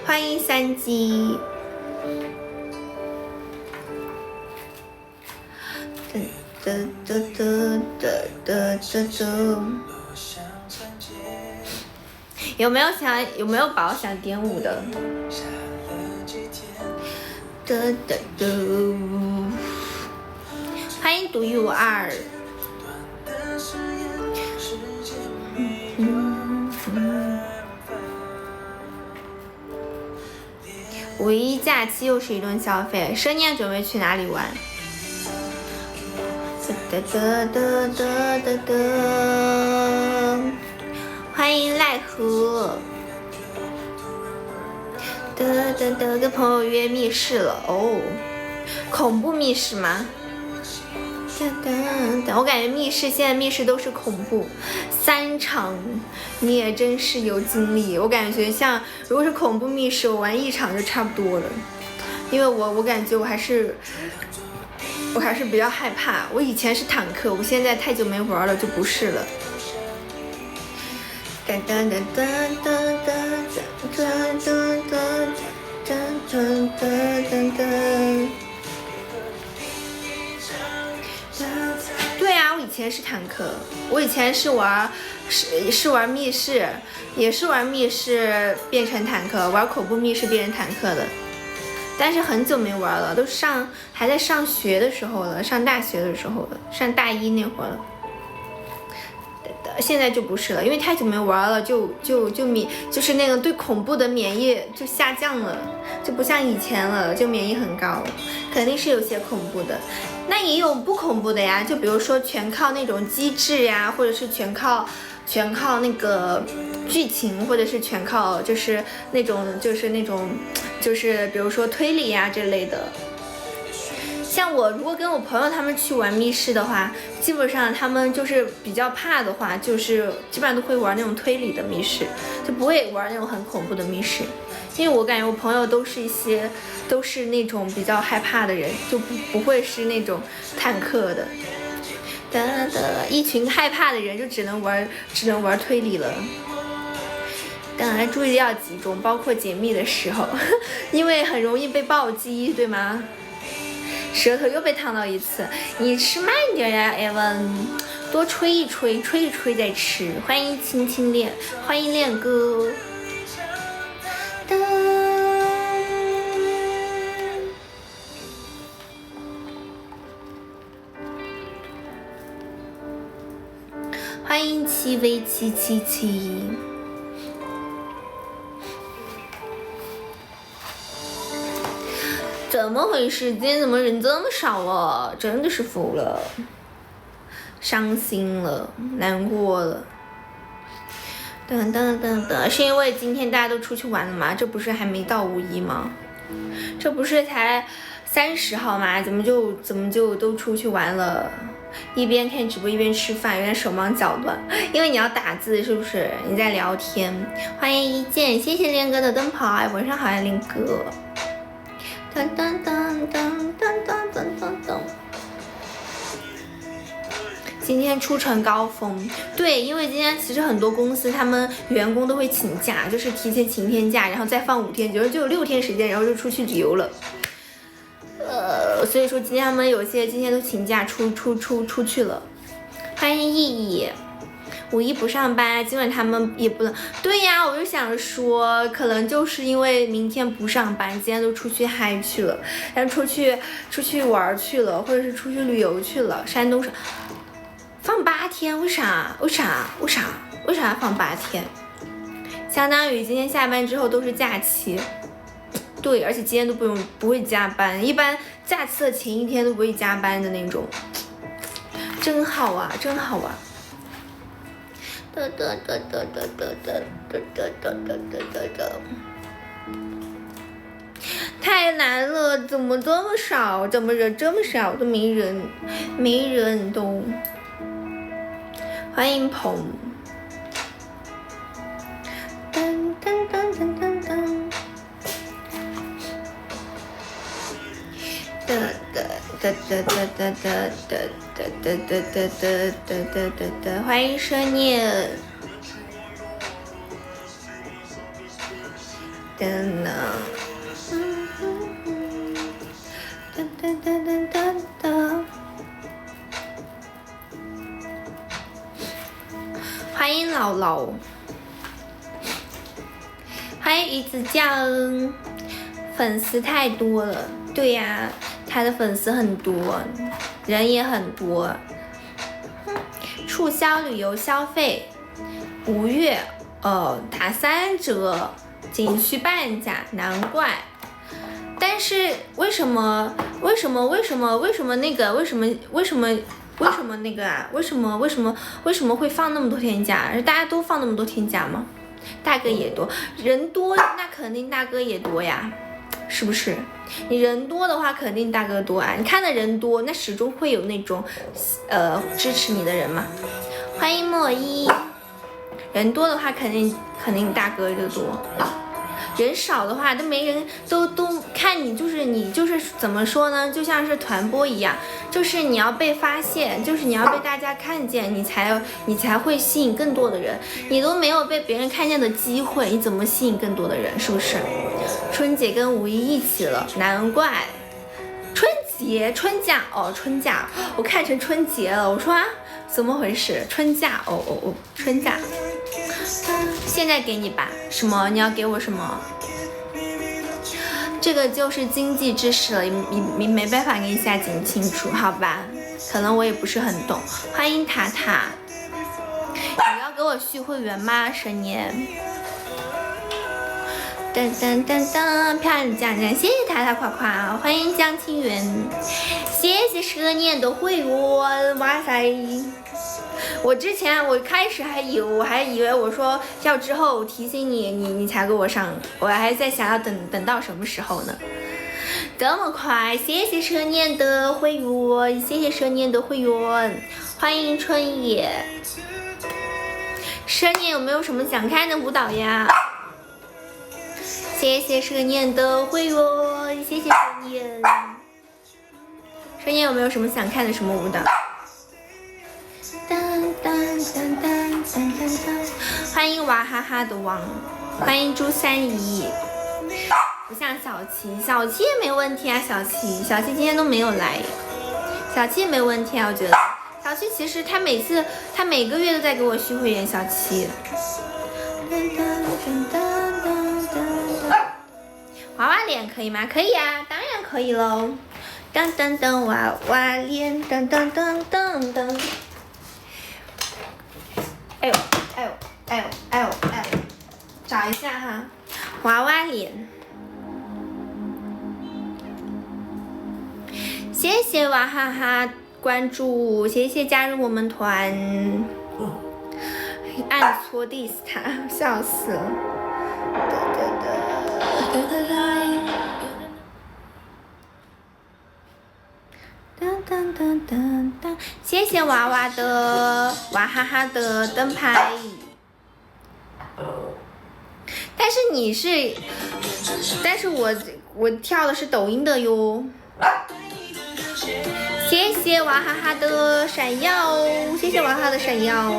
欢迎三鸡。有没有宝想点舞的？欢迎独一无二。五一假期又是一顿消费，生念准备去哪里玩？欢迎奈何。跟朋友约密室了哦，恐怖密室吗？我感觉现在密室都是恐怖，3场你也真是有经历。我感觉像如果是恐怖密室，我玩1场就差不多了，因为我感觉我还是比较害怕。我以前是坦克，我现在太久没玩了就不是了。对啊，我以前是坦克，我以前是玩密室，也是玩密室变成坦克，玩恐怖密室变成坦克的，但是很久没玩了，都还在上学的时候了，上大学的时候了，上大一那会儿了。现在就不是了，因为太久没玩了，就是那个对恐怖的免疫就下降了，就不像以前了，就免疫很高，肯定是有些恐怖的。那也有不恐怖的呀，就比如说全靠那种机制呀，或者是全靠那个剧情，或者是全靠就是那种比如说推理呀这类的。像我如果跟我朋友他们去玩密室的话，基本上他们就是比较怕的话，就是基本上都会玩那种推理的密室，就不会玩那种很恐怖的密室。因为我感觉我朋友都是那种比较害怕的人，就不会是那种坦克的。一群害怕的人就只能玩推理了。当然注意力要集中，包括解密的时候，因为很容易被暴击，对吗？舌头又被烫到一次，你吃慢点呀 ，Evan， 多吹一吹，吹一吹再吃。欢迎轻轻练，欢迎练哥。欢迎7V777。怎么回事？今天怎么人这么少啊？真的是服了，伤心了，难过了。是因为今天大家都出去玩了吗？这不是还没到5·1吗？这不是才30号吗？怎么就都出去玩了？一边看直播一边吃饭，有点手忙脚乱，因为你要打字，是不是？你在聊天。欢迎一见，谢谢练哥的灯牌，晚上好呀，练哥。今天出城高峰，对，因为今天其实很多公司他们员工都会请假，就是提前请天假，然后再放5天，就有6天时间，然后就出去旅游了。所以说今天他们有些今天都请假出去了。欢迎意义， 5·1不上班，今晚他们也不能。对呀，我就想说，可能就是因为明天不上班，今天都出去嗨去了，然后出去玩去了，或者是出去旅游去了。山东省放8天，为啥放8天？相当于今天下班之后都是假期。对，而且今天都不会加班，一般假期的前1天都不会加班的那种，真好啊，真好啊！太难了，怎么这么少？怎么人这么少？都没人都。欢迎鹏。噔噔噔噔噔噔。欢迎深夜。噔噔。欢迎姥姥。欢迎鱼子酱。粉丝太多了，对呀，他的粉丝很多，人也很多。促销旅游消费，5月打3折，仅需半价，难怪。但是为什么会放那么多天假？大家都放那么多天假吗？大哥也多，人多那肯定大哥也多呀。是不是？你人多的话，肯定大哥多啊！你看的人多，那始终会有那种，支持你的人嘛。欢迎莫一，人多的话，肯定大哥就多。人少的话，都没人，都看你就是怎么说呢？就像是团播一样，就是你要被发现，就是你要被大家看见，你才会吸引更多的人。你都没有被别人看见的机会，你怎么吸引更多的人？是不是？春节跟5·1一起了，难怪。春假，我看成春节了，我说啊，怎么回事？春假，春假。现在给你吧，什么？你要给我什么？这个就是经济知识了，你没办法给你下讲清楚，好吧？可能我也不是很懂。欢迎塔塔，你要给我续会员吗？神年。噔噔噔噔，漂亮的酱酱，谢谢塔塔夸夸，欢迎江清源，谢谢蛇年的会员，哇塞！我开始我还以为我说要之后提醒你才给我上，我还在想要等到什么时候呢？这么快，谢谢蛇年的会员，谢谢蛇年的会员，欢迎春野。蛇年有没有什么想看的舞蹈呀？谢谢蛇年的会员，谢谢蛇年。蛇年有没有什么想看的什么舞蹈？欢迎娃哈哈的王，欢迎朱三姨。不像小七也没问题啊，小七今天都没有来，小七也没问题啊，我觉得小七其实他每个月都在给我续会员，小七。娃娃脸可以吗？可以啊，当然可以喽。噔噔噔，娃娃脸，噔噔噔噔噔。哎呦，找一下哈，娃娃脸。谢谢娃哈哈关注，谢谢加入我们团。暗搓 diss 他，笑死了。谢谢娃娃娃哈哈的灯牌。但是我跳的是抖音的哟。谢谢娃哈哈的闪耀，谢谢娃哈哈的闪耀。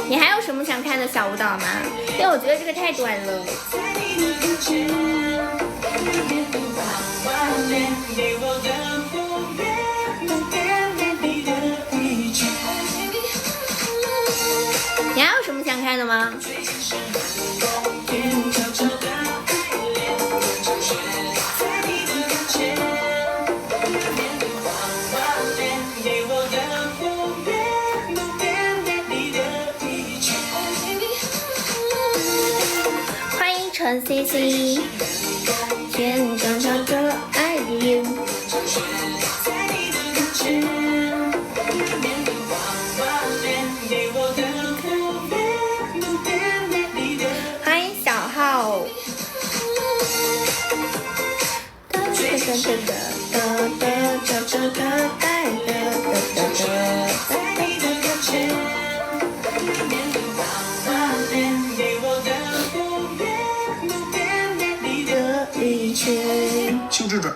你还有什么想看的小舞蹈吗？因为我觉得这个太短了。你还有什么想看的吗？欢迎陈 CC， 天长长的爱你。欢迎小号。请指准。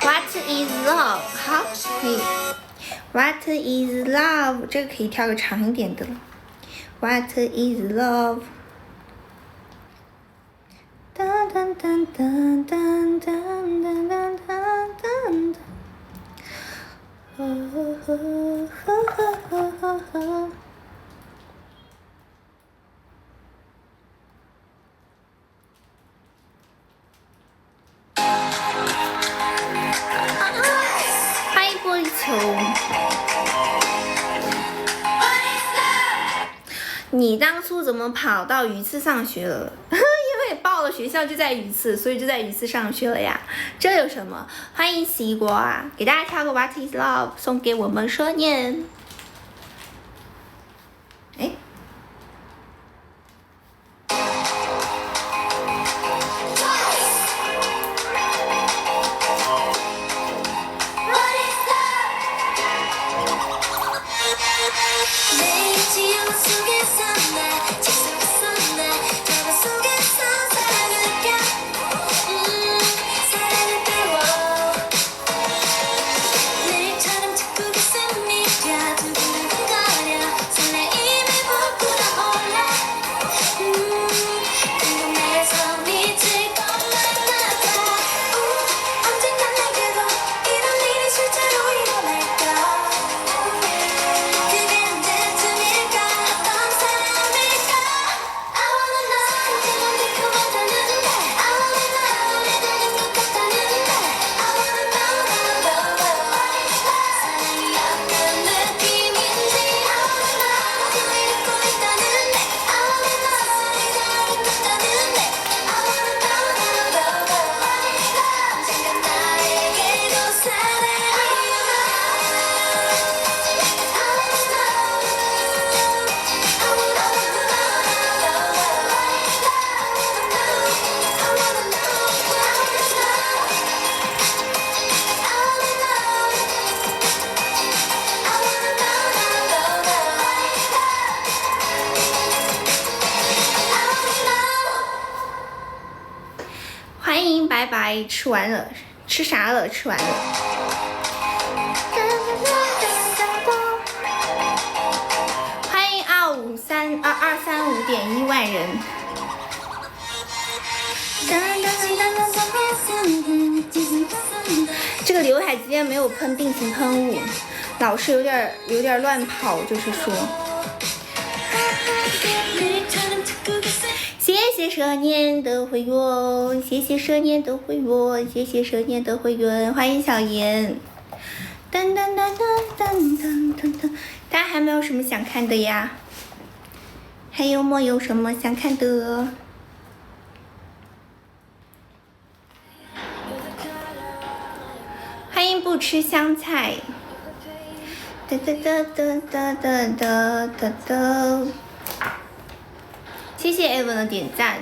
What is love？ 好，可以。What is love？ 这个可以跳个长一点的了。What is love？ 当当当当当当当当当当。欢迎玻璃球。你当初怎么跑到榆次上学了？因为报了学校就在榆次，所以就在榆次上学了呀。这有什么？欢迎西瓜，给大家跳个 What is love， 送给我们蛇年。哎。拜拜，吃完了，吃啥了？吃完了。欢迎235.1万人。这个刘海今天没有喷定型喷雾，老是有点乱跑，就是说。谢谢蛇年的会员，谢谢蛇年的会员，谢谢蛇年的会员，欢迎小妍。噔噔噔噔噔噔噔噔，大家还没有什么想看的呀？还有没有什么想看的？欢迎不吃香菜。哒哒哒哒哒哒哒哒哒。谢谢 Evan 的点赞。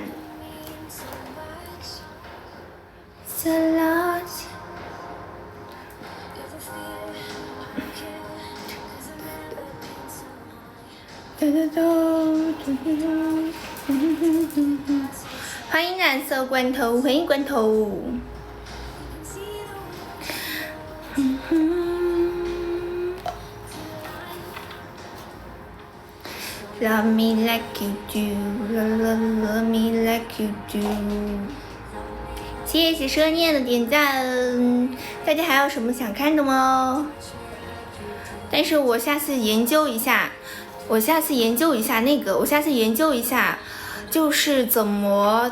欢迎蓝色罐头，欢迎罐头。Love me like you do, love me like you do。谢谢奢念的点赞，大家还有什么想看的吗？但是我下次研究一下，就是怎么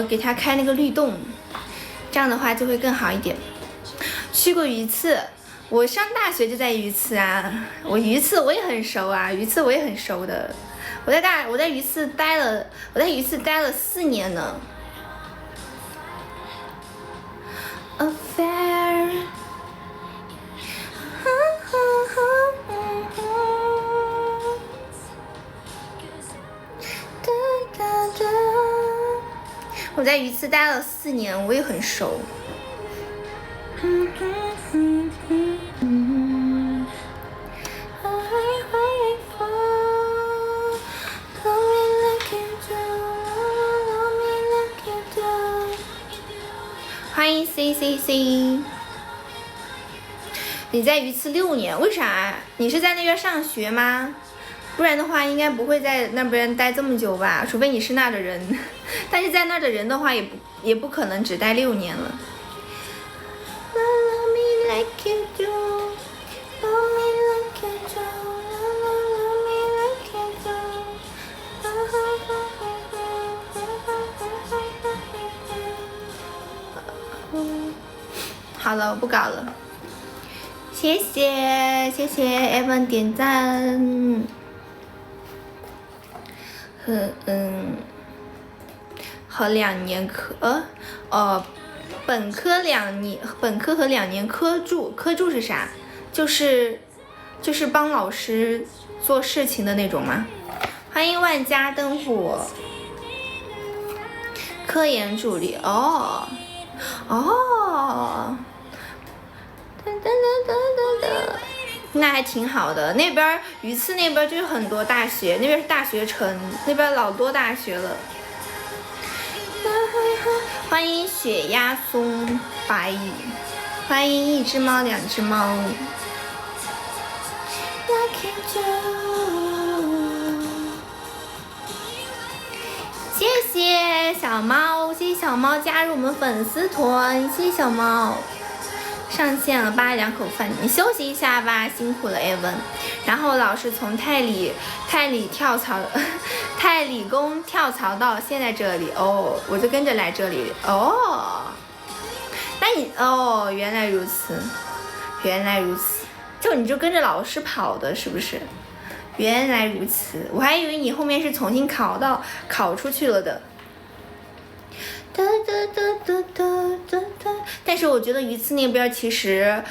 给他开那个律动，这样的话就会更好一点。去过鱼刺，我上大学就在鱼刺啊，鱼刺我也很熟啊，鱼刺我也很熟的。我在鱼刺待了4年呢。Affair。我在鱼刺待了4年，我也很熟。欢迎 CCC。你在鱼刺6年，为啥？你是在那边上学吗？不然的话应该不会在那边待这么久吧，除非你是那的人。但是在那的人的话也不可能只待6年了。好了，我不搞了。谢谢 Evan 点赞。和2年本科和2年科助是啥？就是帮老师做事情的那种吗？欢迎万家灯火。科研助理哦。那还挺好的，那边鱼刺那边就是很多大学，那边是大学城，那边老多大学了。欢迎雪鸭松白蚁，欢迎1只猫2只猫。谢谢小猫，谢谢小猫加入我们粉丝团，谢谢小猫。上线了扒2口饭，你休息一下吧，辛苦了 Evan。然后老师从太理工跳槽到现在这里哦，我就跟着来这里哦。那你哦，原来如此，你就跟着老师跑的是不是？原来如此，我还以为你后面是重新考出去了的。但是我觉得鱼刺那边其实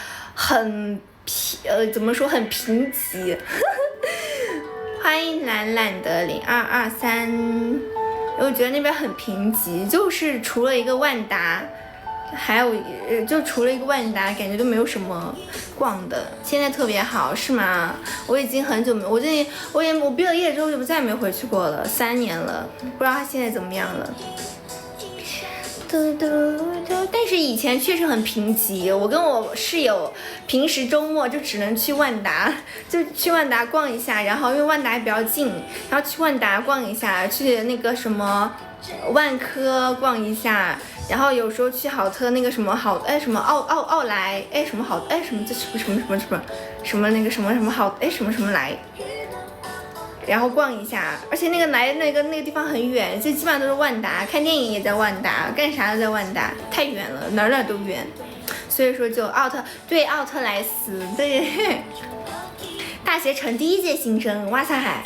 怎么说很贫瘠。欢迎懒懒的0223，我觉得那边很贫瘠，就是除了一个万达，感觉都没有什么逛的。现在特别好是吗？我已经很久没，我毕了业之后就再也没回去过了，3年了，不知道他现在怎么样了。但是以前确实很贫瘠，我跟我室友平时周末就只能去万达，逛一下，然后因为万达比较近，然后去万达逛一下，去那个什么万科逛一下，然后有时候去好特那个什么什么奥莱什么好什么那个什么好什么来。然后逛一下，而且那个地方很远，就基本上都是万达，看电影也在万达，干啥都在万达，太远了，哪儿都远，所以说就奥特莱斯，对，大学城第1届新生，哇塞海，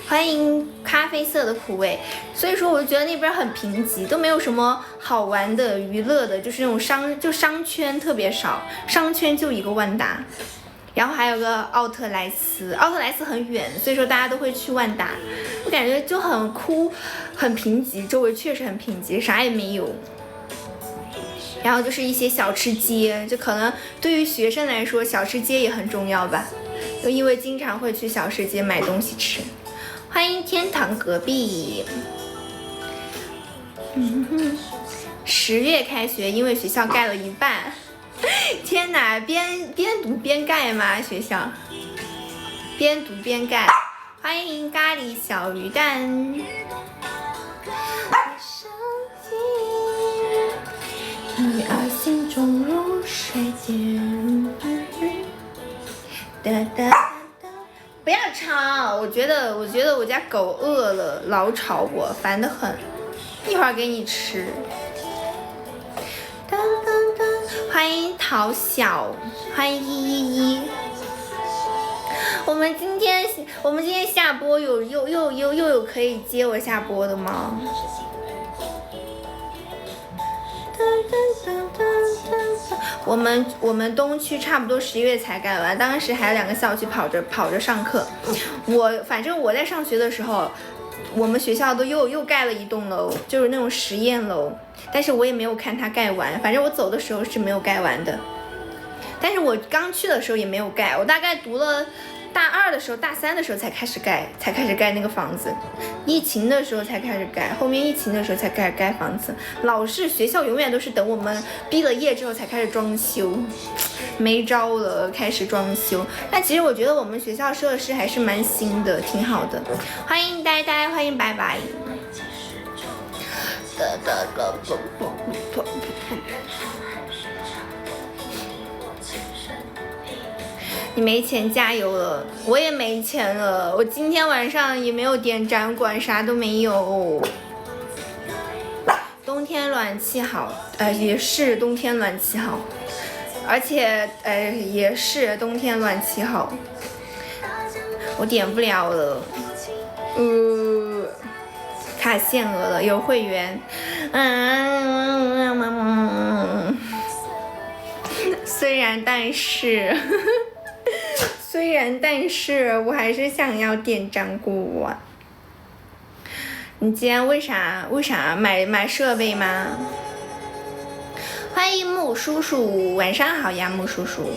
欢迎咖啡色的苦味，所以说我就觉得那边很贫瘠，都没有什么好玩的娱乐的，就是那种商圈特别少，商圈就一个万达。然后还有个奥特莱斯很远，所以说大家都会去万达，我感觉就很枯，很贫瘠，周围确实很贫瘠，啥也没有。然后就是一些小吃街，就可能对于学生来说，小吃街也很重要吧，就因为经常会去小吃街买东西吃。欢迎天堂隔壁。10月开学，因为学校盖了一半。天哪，边读边盖吗？学校边读边盖。欢迎咖喱小鱼蛋。女儿心中如水间。不要吵，我觉得我家狗饿了，老吵我，烦得很。一会儿给你吃。欢迎陶小，欢迎111。我们今天下播又有可以接我下播的吗？我们东区差不多11月才盖完，当时还有2个校区跑着上课。反正我在上学的时候，我们学校都又盖了一栋楼，就是那种实验楼，但是我也没有看它盖完，反正我走的时候是没有盖完的。但是我刚去的时候也没有盖，我大概读了大2的时候、大3的时候才开始盖那个房子。疫情的时候才开始盖，后面疫情的时候才开始盖房子。老是学校永远都是等我们毕了业之后才开始装修，没招了开始装修。但其实我觉得我们学校设施还是蛮新的，挺好的。欢迎呆呆，欢迎白白。你没钱加油了，我也没钱了，我今天晚上也没有点展馆，啥都没有。冬天暖气好，也是冬天暖气好，而且也是冬天暖气好，我点不了了，卡限额了，有会员，虽然但是我还是想要点展馆。你今天为啥买设备吗？欢迎木叔叔，晚上好呀，木叔叔。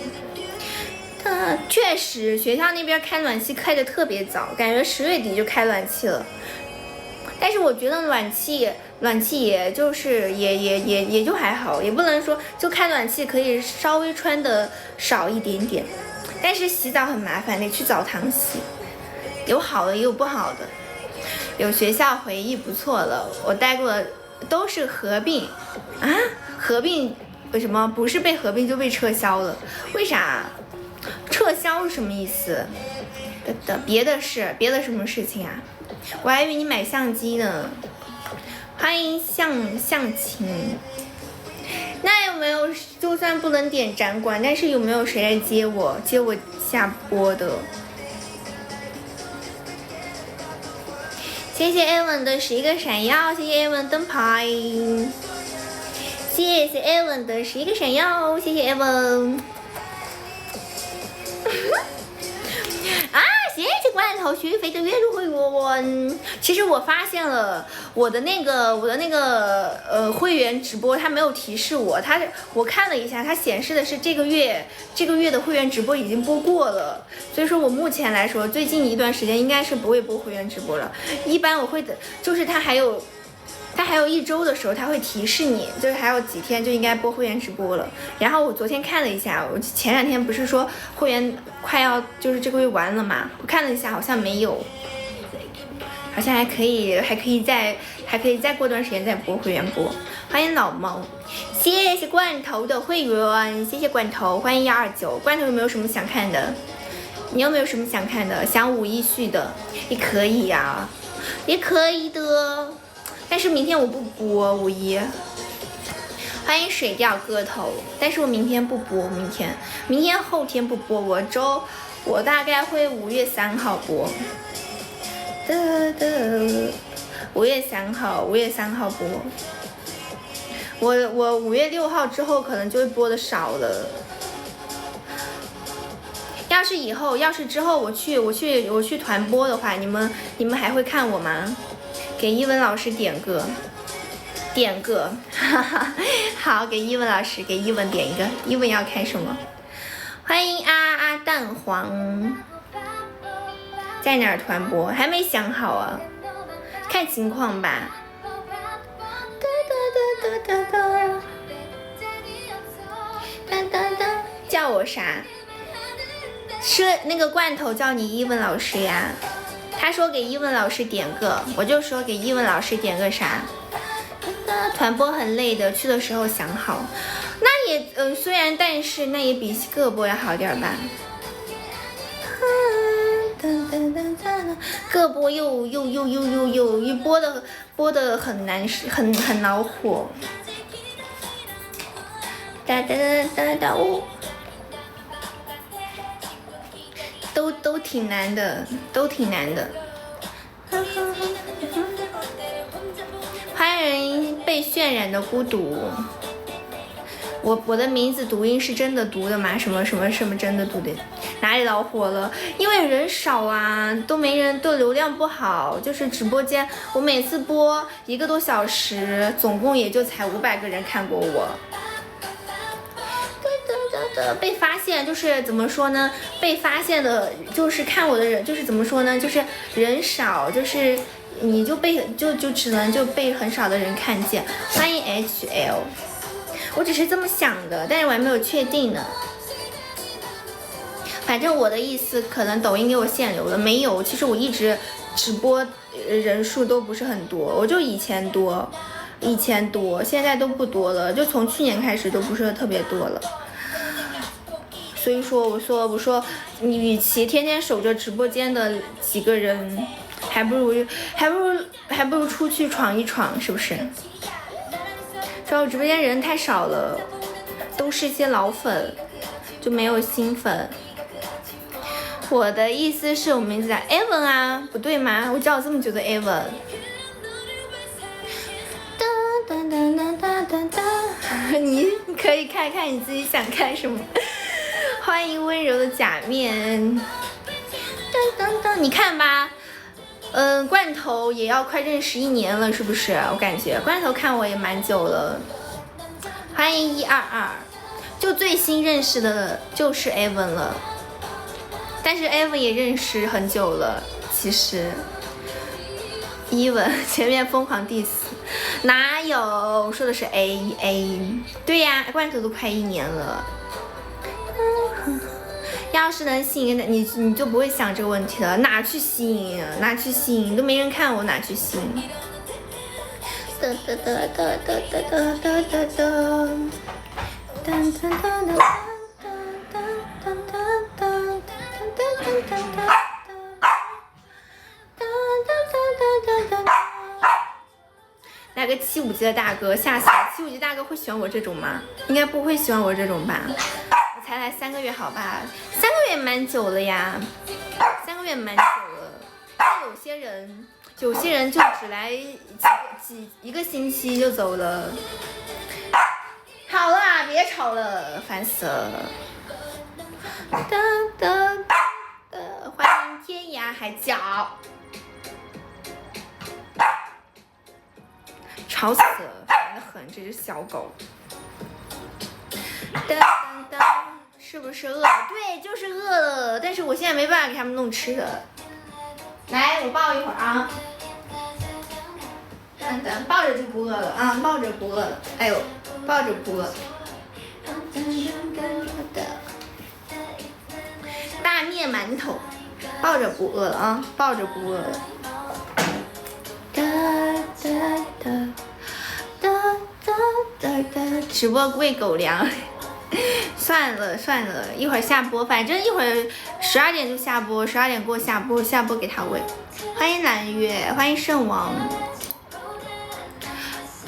确实学校那边开暖气开的特别早，感觉10月底就开暖气了。但是我觉得暖气也就是也就还好，也不能说就开暖气可以稍微穿的少一点点。但是洗澡很麻烦，得去澡堂洗，有好的也有不好的。有学校回忆不错了，我待过的都是合并啊，合并为什么不是被合并就被撤销了？为啥？撤销是什么意思？别的什么事情啊？我还以为你买相机呢。欢迎向晴。那有没有就算不能点展馆，但是有没有谁来接我下播的？谢谢艾文的11个闪耀，谢谢艾文灯牌，谢谢艾文的11个闪耀，谢谢艾文。啊，谢谢罐头续费的月入会员。其实我发现了我的那个会员直播，它没有提示我，我看了一下，它显示的是这个月的会员直播已经播过了，所以说我目前来说最近一段时间应该是不会播会员直播了。一般我会的，就是它还有1周的时候，它会提示你，就是还有几天就应该播会员直播了。然后我昨天看了一下，我前2天不是说会员快要就是这个月完了嘛，我看了一下好像没有，好像还可以再过段时间再播会员播。欢迎老猫，谢谢罐头的会员，谢谢罐头，欢迎129。罐头有没有什么想看的？你有没有什么想看的？想5一续的也可以呀，也可以的。但是明天我不播5一。欢迎水调歌头，但是我明天不播，明天后天不播，我大概会5月3号播。5月3号播。我5月6号之后可能就会播的少了。要是之后我去团播的话，你们还会看我吗？给一文老师点个，哈哈，好，给一文老师，给一文点一个，一文要看什么？欢迎蛋黄，在哪儿团播？还没想好啊，看情况吧。叫我啥？是那个罐头叫你伊文老师呀。他说给伊文老师点个，我就说给伊文老师点个啥。团播很累的，去的时候想好。那也虽然但是那也比个播要好点吧。个播又播的很难很恼火。哒哒哒哒哦，都挺难的，都挺难的。欢迎被渲染的孤独。我的名字读音是真的读的吗？什么真的读的？哪里老火了？因为人少啊，都没人，都流量不好。就是直播间，我每次播1个多小时，总共也就才500个人看过我。被发现就是怎么说呢？被发现的就是看我的人，就是怎么说呢？就是人少，就是你就只能被很少的人看见。欢迎 HL。我只是这么想的，但是我还没有确定呢。反正我的意思，可能抖音给我限流了，没有。其实我一直直播人数都不是很多，我就以前多，现在都不多了，就从去年开始都不是特别多了。所以说，我说，你与其天天守着直播间的几个人，还不如出去闯一闯，是不是？主要直播间人太少了，都是一些老粉，就没有新粉。我的意思是我名字叫 Evan 啊，不对吗？我叫了这么久的 Evan。你可以看看你自己想看什么。欢迎温柔的假面。你看吧。罐头也要快认识1年了，是不是？我感觉罐头看我也蛮久了。欢迎122，就最新认识的就是 Evan 了，但是 Evan 也认识很久了。其实Evan 前面疯狂 diss， 哪有？我说的是 A， 对呀，罐头都快1年了。要是能吸引你就不会想这个问题了。哪去吸引？都没人看我，哪去吸引？来个75级的大哥，吓死了！75级大哥会喜欢我这种吗？应该不会喜欢我这种吧。才来3个月，好吧，3个月蛮久了呀，3个月蛮久了。但有些人就只来一个星期就走了。好了，别吵了，烦死了。欢迎天涯海角，吵死了，烦得很，这只小狗。是不是饿了？对，就是饿了，但是我现在没办法给他们弄吃的。来，我抱一会儿啊。等，抱着就不饿了啊，抱着不饿了。哎呦，抱着不饿。大面馒头，抱着不饿了啊，抱着不饿了。直播喂狗粮。算了，一会儿下播，反正一会儿12点就下播，12点过下播给他喂。欢迎蓝月，欢迎圣王。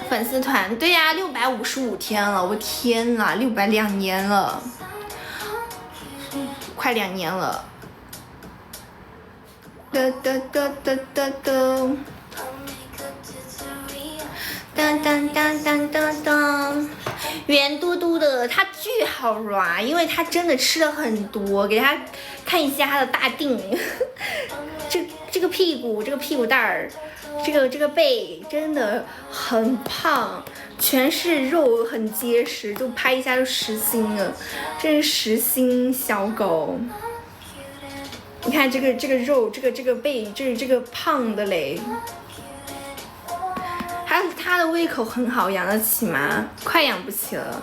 粉丝团，对呀，655天了，我天哪，2年了，快2年了。圆嘟嘟的，他巨好软，因为他真的吃了很多。给他看一下他的大腚，这个屁股蛋儿，这个背真的很胖，全是肉，很结实，就拍一下就实心了，真是实心小狗。你看这个肉，这个背，这个胖的嘞。它的胃口很好，养得起吗？快养不起了。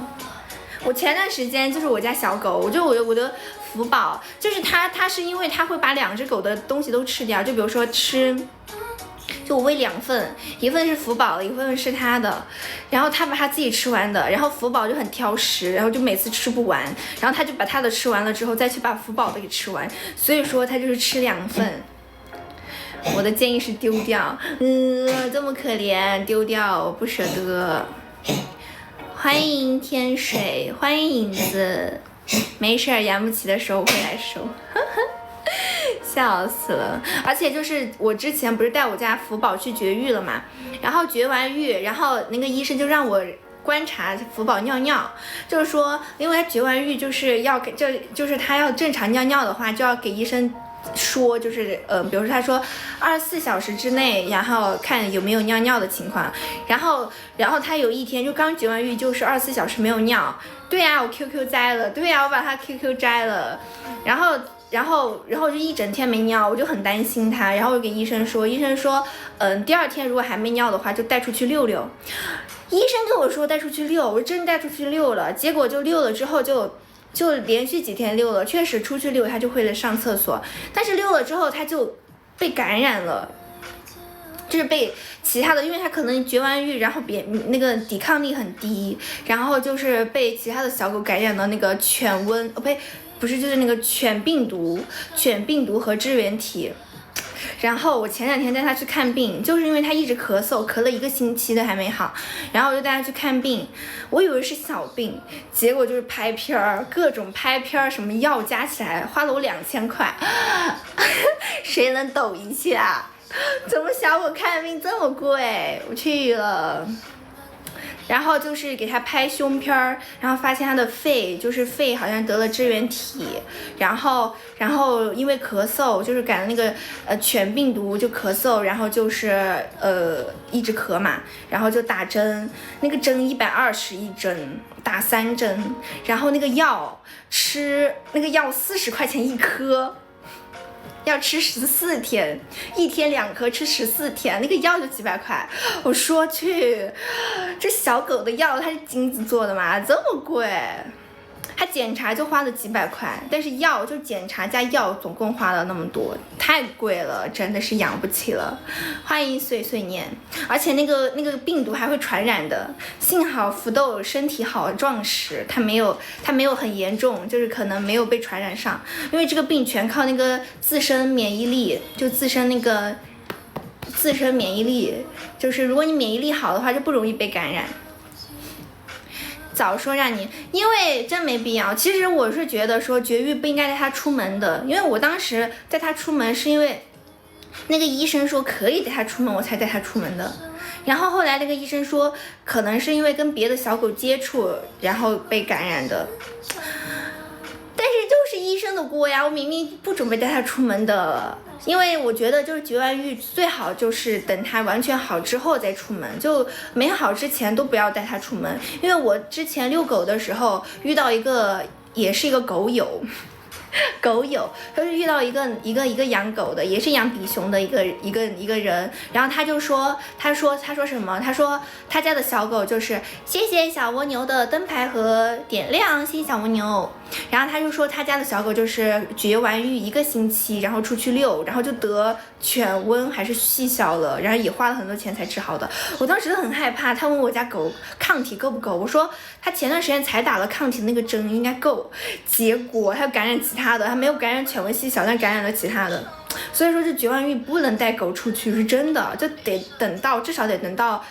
我前段时间就是我家小狗，我的福宝，就是它是因为它会把2只狗的东西都吃掉，就比如说吃。就我喂2份，一份是福宝的，一份是它的，然后它把它自己吃完的，然后福宝就很挑食，然后就每次吃不完，然后它就把它的吃完了之后，再去把福宝的给吃完，所以说它就是吃2份。我的建议是丢掉，这么可怜，丢掉，我不舍得。欢迎天水，欢迎影子，没事儿，养不起的时候会来收。笑死了！而且就是我之前不是带我家福宝去绝育了嘛，然后绝完育，然后那个医生就让我观察福宝尿尿，就是说，因为他绝完育就是要给，就是他要正常尿尿的话，就要给医生说，就是比如说他说24小时之内，然后看有没有尿尿的情况，然后他有一天就刚绝完育，就是24小时没有尿，对呀，我 QQ 摘了，对呀，我把他 QQ 摘了，然后就一整天没尿，我就很担心他，然后我给医生说，医生说，第2天如果还没尿的话，就带出去溜溜。医生跟我说带出去溜，我真带出去溜了，结果就溜了之后就连续几天溜了，确实出去溜他就会上厕所，但是溜了之后他就被感染了。就是被其他的，因为他可能绝完育，然后那个抵抗力很低，然后就是被其他的小狗感染了那个犬瘟，不是，就是那个犬病毒和支原体。然后我前2天带他去看病，就是因为他一直咳嗽，咳了1个星期都还没好，然后我就带他去看病，我以为是小病，结果就是拍片儿，各种拍片儿，什么药加起来花了我2000块，谁能抖一下？怎么小狗看病这么贵？我去了。然后就是给他拍胸片儿，然后发现他的肺好像得了支原体，然后因为咳嗽就是感了那个犬病毒就咳嗽，然后就是一直咳嘛，然后就打针，那个针120一针，打3针，然后那个药40块钱1颗。要吃14天，1天2颗，吃14天，那个药就几百块。我说去，这小狗的药它是金子做的吗？这么贵？他检查就花了几百块，但是药就检查加药总共花了那么多，太贵了，真的是养不起了。欢迎碎碎念，而且那个病毒还会传染的，幸好福豆身体好壮实，他没有很严重，就是可能没有被传染上，因为这个病全靠那个自身免疫力，就自身免疫力，就是如果你免疫力好的话，就不容易被感染。早说让你，因为真没必要。其实我是觉得说绝育不应该带它出门的，因为我当时带它出门是因为那个医生说可以带它出门，我才带它出门的。然后后来那个医生说可能是因为跟别的小狗接触，然后被感染的。但是就是医生的锅呀，我明明不准备带它出门的。因为我觉得就是绝完育最好就是等它完全好之后再出门，就没好之前都不要带它出门。因为我之前遛狗的时候遇到一个也是一个狗友，他是遇到一个养狗的，也是养比熊的一个人，然后他说什么？他说他家的小狗就是谢谢小蜗牛的灯牌和点亮，谢谢小蜗牛。然后他就说他家的小狗就是绝完育1个星期，然后出去遛，然后就得犬瘟还是细小了，然后也花了很多钱才治好的。我当时都很害怕，他问我家狗抗体够不够，我说他前段时间才打了抗体的那个针应该够，结果他感染其他的，他没有感染犬瘟细小，但感染了其他的。所以说这绝完育不能带狗出去是真的，就得至少得等到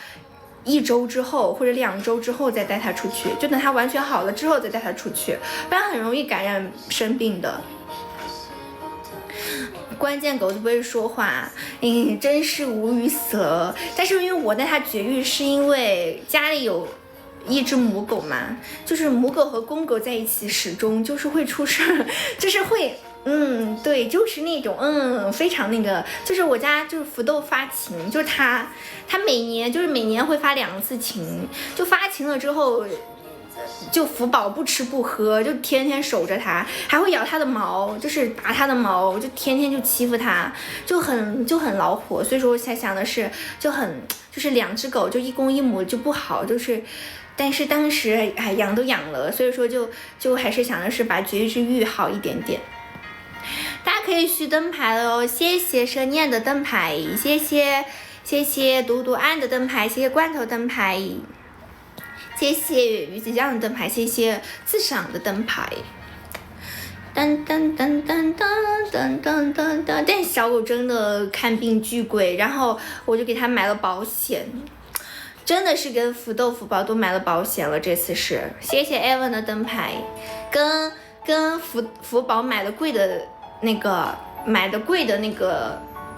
1周之后或者2周之后再带它出去，就等它完全好了之后再带它出去，不然很容易感染生病的。关键狗就不会说话，真是无语死了。但是因为我带它绝育是因为家里有一只母狗嘛，就是母狗和公狗在一起始终就是会出事，就是会对，就是那种非常那个，就是我家就是福豆发情，就是它每年会发2次情，就发情了之后就福宝不吃不喝，就天天守着它，还会咬它的毛，就是拔它的毛，就天天就欺负它，就很恼火。所以说我才想的是，就是两只狗就一公一母就不好，就是。但是当时养都养了，所以说就还是想的是把绝育之玉好一点点。大家可以续灯牌了哦，谢谢蛇念的灯牌，谢谢独独安的灯牌，谢谢罐头灯牌，谢谢鱼子酱的灯牌，谢谢自赏的灯牌。噔噔噔噔噔噔噔噔噔，但小狗真的看病巨贵，然后我就给它买了保险。真的是跟福豆福宝都买了保险了，这次是谢谢 Evan 的灯牌，跟福宝买的贵的那个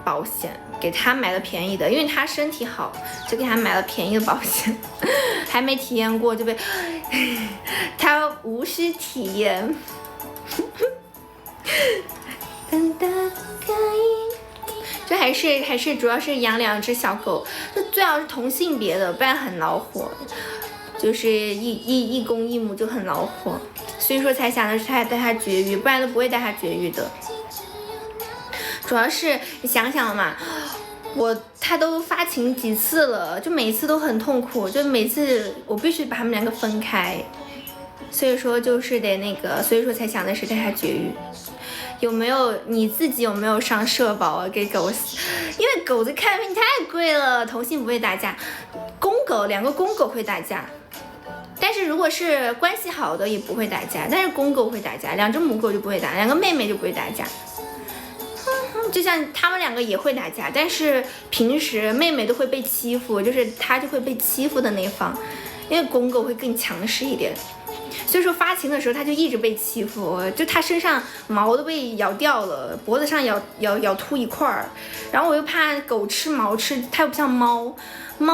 保险，给他买了便宜的，因为他身体好，就给他买了便宜的保险，还没体验过就被他无需体验。就还是主要是养2只小狗，就最好是同性别的，不然很恼火。就是一公一母就很恼火，所以说才想的是带它绝育，不然都不会带它绝育的。主要是你想想嘛，它都发情几次了，就每次都很痛苦，就每次我必须把它们2个分开，所以说就是得那个，所以说才想的是带它绝育。你自己有没有上社保啊？给狗，因为狗子看病太贵了，同性不会打架，2个公狗会打架，但是如果是关系好的也不会打架，但是公狗会打架，2只母狗就不会打，2个妹妹就不会打架。就像他们2个也会打架，但是平时妹妹都会被欺负，就是她就会被欺负的那方，因为公狗会更强势一点。所以说发情的时候，它就一直被欺负，就它身上毛都被咬掉了，脖子上咬秃一块儿。然后我又怕狗吃毛它又不像猫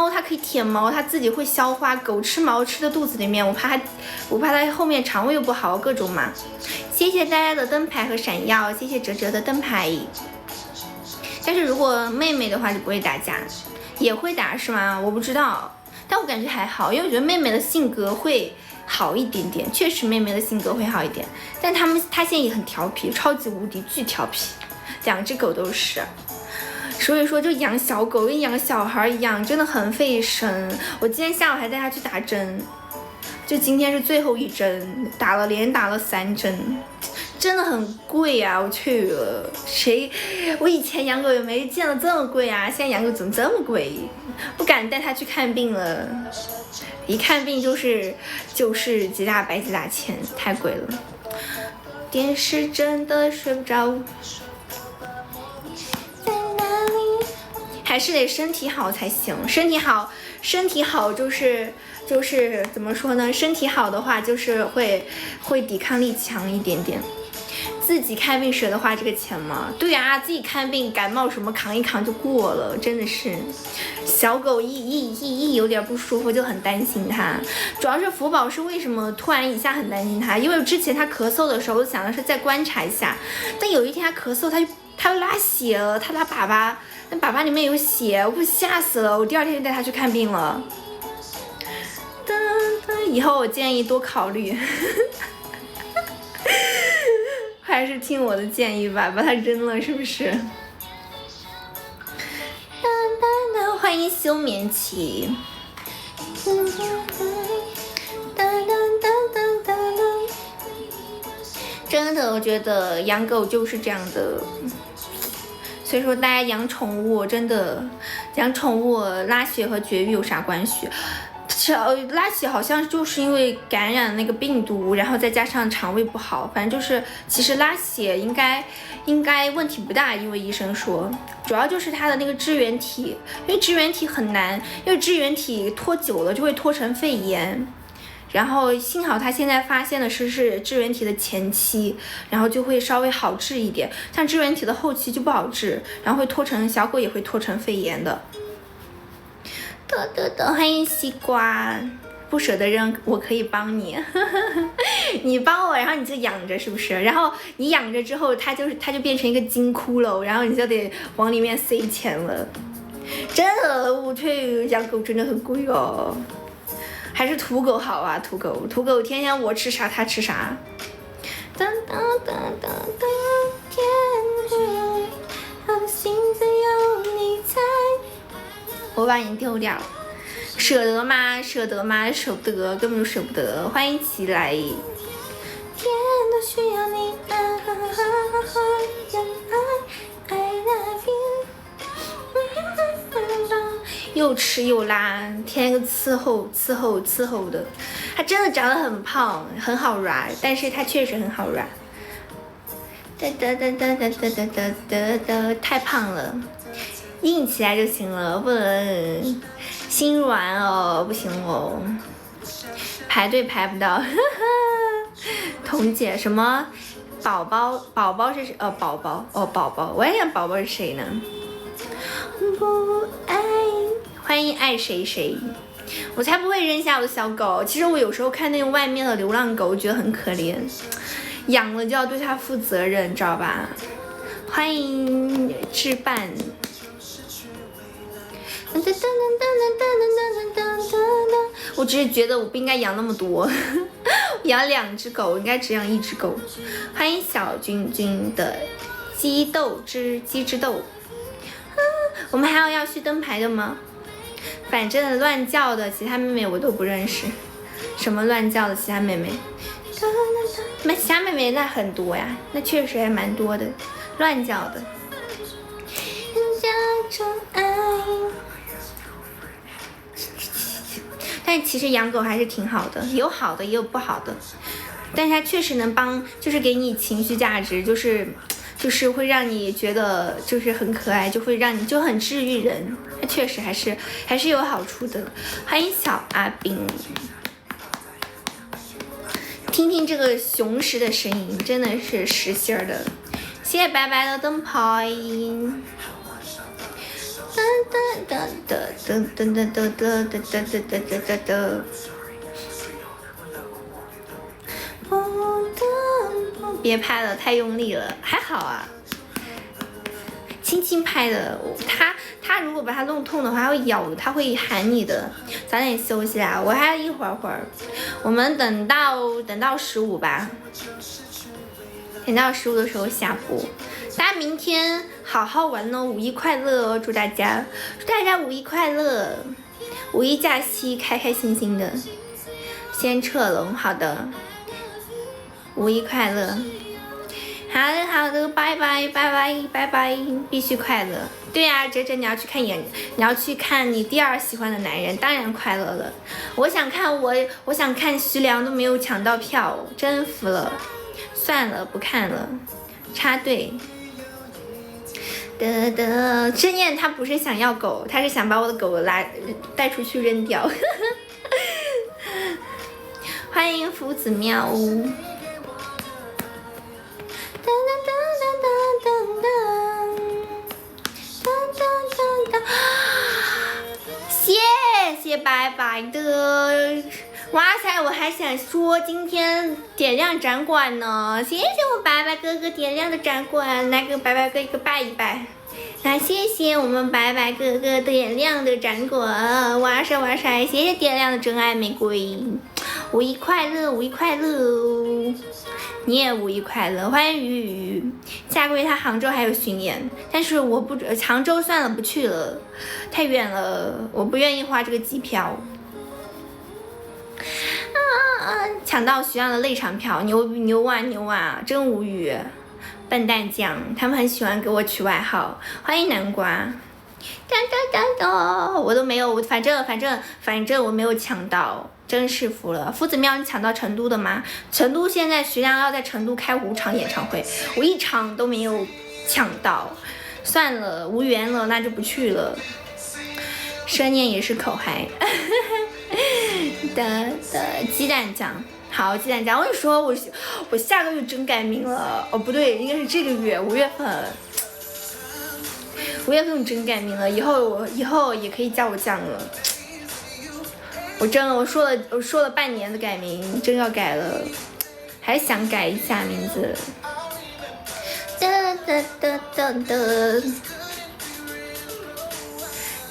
它可以舔毛，它自己会消化，狗吃毛吃的肚子里面，我怕它后面肠胃又不好，各种嘛。谢谢大家的灯牌和闪耀，谢谢哲哲的灯牌。但是如果妹妹的话就不会打架，也会打是吗？我不知道，但我感觉还好，因为我觉得妹妹的性格会好一点点，确实妹妹的性格会好一点，但她现在也很调皮，超级无敌巨调皮，2只狗都是，所以说就养小狗跟养小孩一样，真的很费神。我今天下午还带它去打针，就今天是最后一针，连打了3针，真的很贵啊！我去了，我以前养狗也没见得这么贵啊，现在养狗怎么这么贵？不敢带它去看病了。一看病就是几大百几大千，太贵了。电视真的睡不着，在哪里？还是得身体好才行。身体好就是怎么说呢？身体好的话就是会抵抗力强一点点。自己看病舍得花这个钱吗？对呀，自己看病感冒什么扛一扛就过了，真的是。小狗一有点不舒服就很担心它，主要是福宝是为什么突然一下很担心它？因为之前它咳嗽的时候，我想的是再观察一下，但有一天它咳嗽，它又拉血了，它拉粑粑，那粑粑里面有血，我不吓死了，我第2天就带它去看病了。以后我建议多考虑。还是听我的建议吧，把它扔了，是不是？欢迎休眠期。真的，我觉得养狗就是这样的。所以说，大家养宠物真的，养宠物拉血和绝育有啥关系？拉血好像就是因为感染那个病毒，然后再加上肠胃不好，反正就是其实拉血应该问题不大，因为医生说主要就是它的那个支原体，因为支原体很难，因为支原体拖久了就会拖成肺炎，然后幸好他现在发现的是支原体的前期，然后就会稍微好治一点，像支原体的后期就不好治，然后会拖成小狗也会拖成肺炎的。欢迎西瓜，不舍得扔，我可以帮你，你帮我，然后你就养着，是不是？然后你养着之后，它就变成一个金骷髅，然后你就得往里面塞钱了。真的，我去养狗真的很贵哦。还是土狗好啊，土狗天天我吃啥他吃啥。当当当当当，天黑，我的心只有你猜。我把你丢掉，舍得吗？舍得吗？舍不得，根本就舍不得。欢迎起来。天都需要你爱，I love you。又吃又拉，天个伺候的，他真的长得很胖，很好软，但是他确实很好软。太胖了，硬起来就行了，不能心软哦，不行哦，排队排不到。彤姐什么？宝宝是谁？宝宝，我还想宝宝是谁呢？不爱，欢迎爱谁谁，我才不会扔下我的小狗。其实我有时候看那种外面的流浪狗，我觉得很可怜，养了就要对它负责任，知道吧？欢迎置办。我只是觉得我不应该养那么多，养2只狗，应该只养1只狗。欢迎小君君的鸡汁豆。我们还要去灯牌的吗？反正乱叫的其他妹妹我都不认识，什么乱叫的其他妹妹，其他妹妹那很多呀，那确实还蛮多的，乱叫的。但其实养狗还是挺好的，有好的也有不好的，但是它确实能帮，就是给你情绪价值，就是会让你觉得就是很可爱，就会让你就很治愈人，它确实还是有好处的。欢迎小阿兵，听听这个雄狮的声音，真的是实心儿的。谢谢白白的灯牌。别拍了，太用力了，还好啊，轻轻拍的。他如果把它弄痛的话，它会咬，它会喊你的。早点休息啊，我还一会儿，我们等到15吧，等到15的时候下播。大家明天好好玩哦，五一快乐哦！祝大家五一快乐，五一假期开开心心的。先撤龙，好的，五一快乐。好的，拜拜，必须快乐。对呀，哲哲，你要去看你第2喜欢的男人，当然快乐了。我想看徐良都没有抢到票，真服了。算了，不看了，插队。真燕他不是想要狗，他是想把我的狗带出去扔掉。欢迎夫子喵屋。谢谢白白的，哇塞！我还想说今天点亮展馆呢，谢谢我白白哥哥点亮的展馆，来给白白哥一个拜一拜。那谢谢我们白白哥哥点亮的展馆，哇塞！谢谢点亮的真爱玫瑰，五一快乐，五一快乐！你也五一快乐，欢迎鱼鱼。下个月他杭州还有巡演，但是我不杭州算了，不去了，太远了，我不愿意花这个机票。抢到徐亮的内场票，牛啊，真无语。笨蛋酱，他们很喜欢给我取外号。欢迎南瓜。我都没有，反正我没有抢到。真是服了，夫子喵，你抢到成都的吗？成都现在徐亮要在成都开5场演唱会，我1场都没有抢到，算了，无缘了，那就不去了。奢念也是口嗨。鸡蛋酱，好，鸡蛋酱，我跟你说，我下个月真改名了，哦不对，应该是这个月5月份。5月份我真改名了，以后也可以叫我酱了。我说了半年的改名，真要改了，还想改一下名字。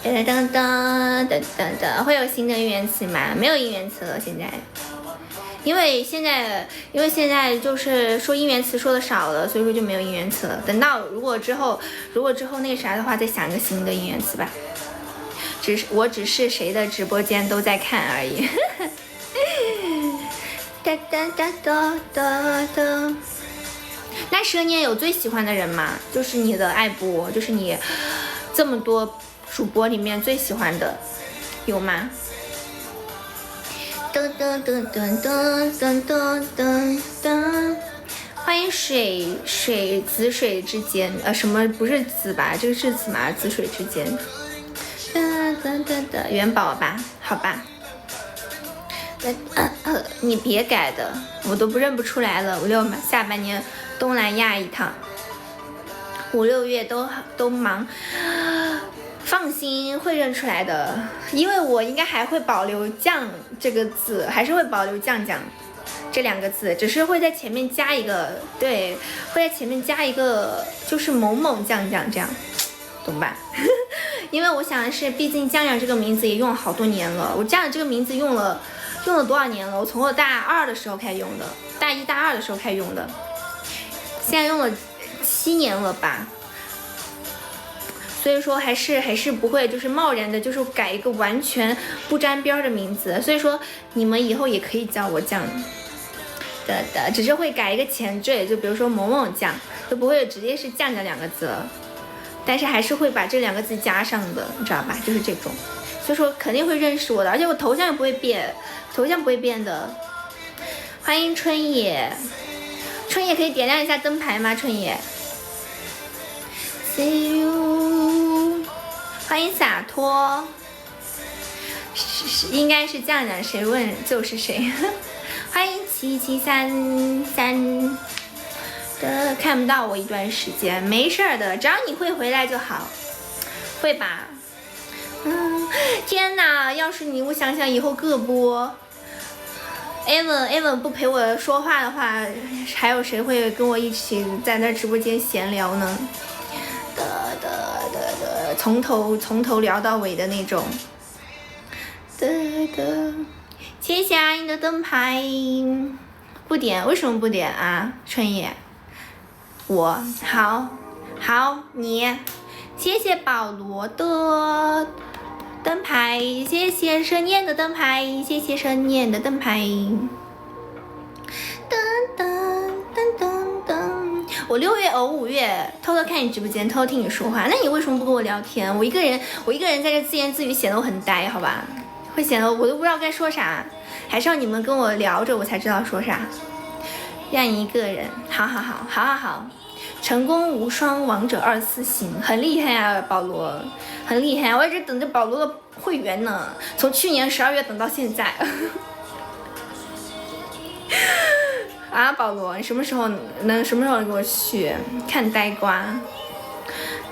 噔噔噔噔噔噔，会有新的应援词吗？没有应援词了，现在。因为现在就是说应援词说的少了，所以说就没有应援词了。等到如果之后那个啥的话，再想一个新的应援词吧。我只是谁的直播间都在看而已。哒哒哒哒哒哒。那蛇年有最喜欢的人吗？就是你的爱播，就是你这么多主播里面最喜欢的，有吗？噔噔噔噔噔噔噔噔噔，欢迎紫水之间，什么不是紫吧？这个是紫吗？紫水之间，噔噔噔噔，元宝吧，好吧。你别改的，我都认不出来了。下半年东南亚一趟，5、6月都忙。放心，会认出来的，因为我应该还会保留酱这个字，还是会保留酱这2个字，只是会在前面加一个，对，会在前面加一个，就是某某酱这样，懂吧？因为我想的是，毕竟酱这个名字也用了好多年了，我酱这个名字用了多少年了？我从我大2的时候开始用的，大1、大2的时候开始用的，现在用了7年了吧。所以说还是不会就是贸然的，就是改一个完全不沾边的名字。所以说你们以后也可以叫我酱的，只是会改一个前缀，就比如说某某酱，就不会直接是酱2个字了。但是还是会把这2个字加上的，你知道吧？就是这种。所以说肯定会认识我的，而且我头像也不会变，的。欢迎春野，可以点亮一下灯牌吗？春野。See you， 欢迎洒脱，应该是酱，谁问就是谁。欢迎7733的，看不到我一段时间，没事的，只要你会回来就好，会吧？天哪，要是你，我想想以后各播。Evan 不陪我说话的话，还有谁会跟我一起在那直播间闲聊呢？从头聊到尾的那种。谢谢阿英的灯牌，不点，为什么不点啊？春野，我好你，谢谢保罗的灯牌，谢谢蛇念的灯牌，谢谢蛇念的灯牌。噔噔噔噔噔。我6月5月偷偷看你直播间，偷偷听你说话，那你为什么不跟我聊天？我一个人在这自言自语，显得我很呆，好吧？会显得我都不知道该说啥，还是要你们跟我聊着，我才知道说啥。让你一个人，好，成功无双王者24星，很厉害啊，保罗，很厉害，我一直等着保罗的会员呢，从去年12月等到现在。啊，保罗，你什么时候能给我去看呆瓜？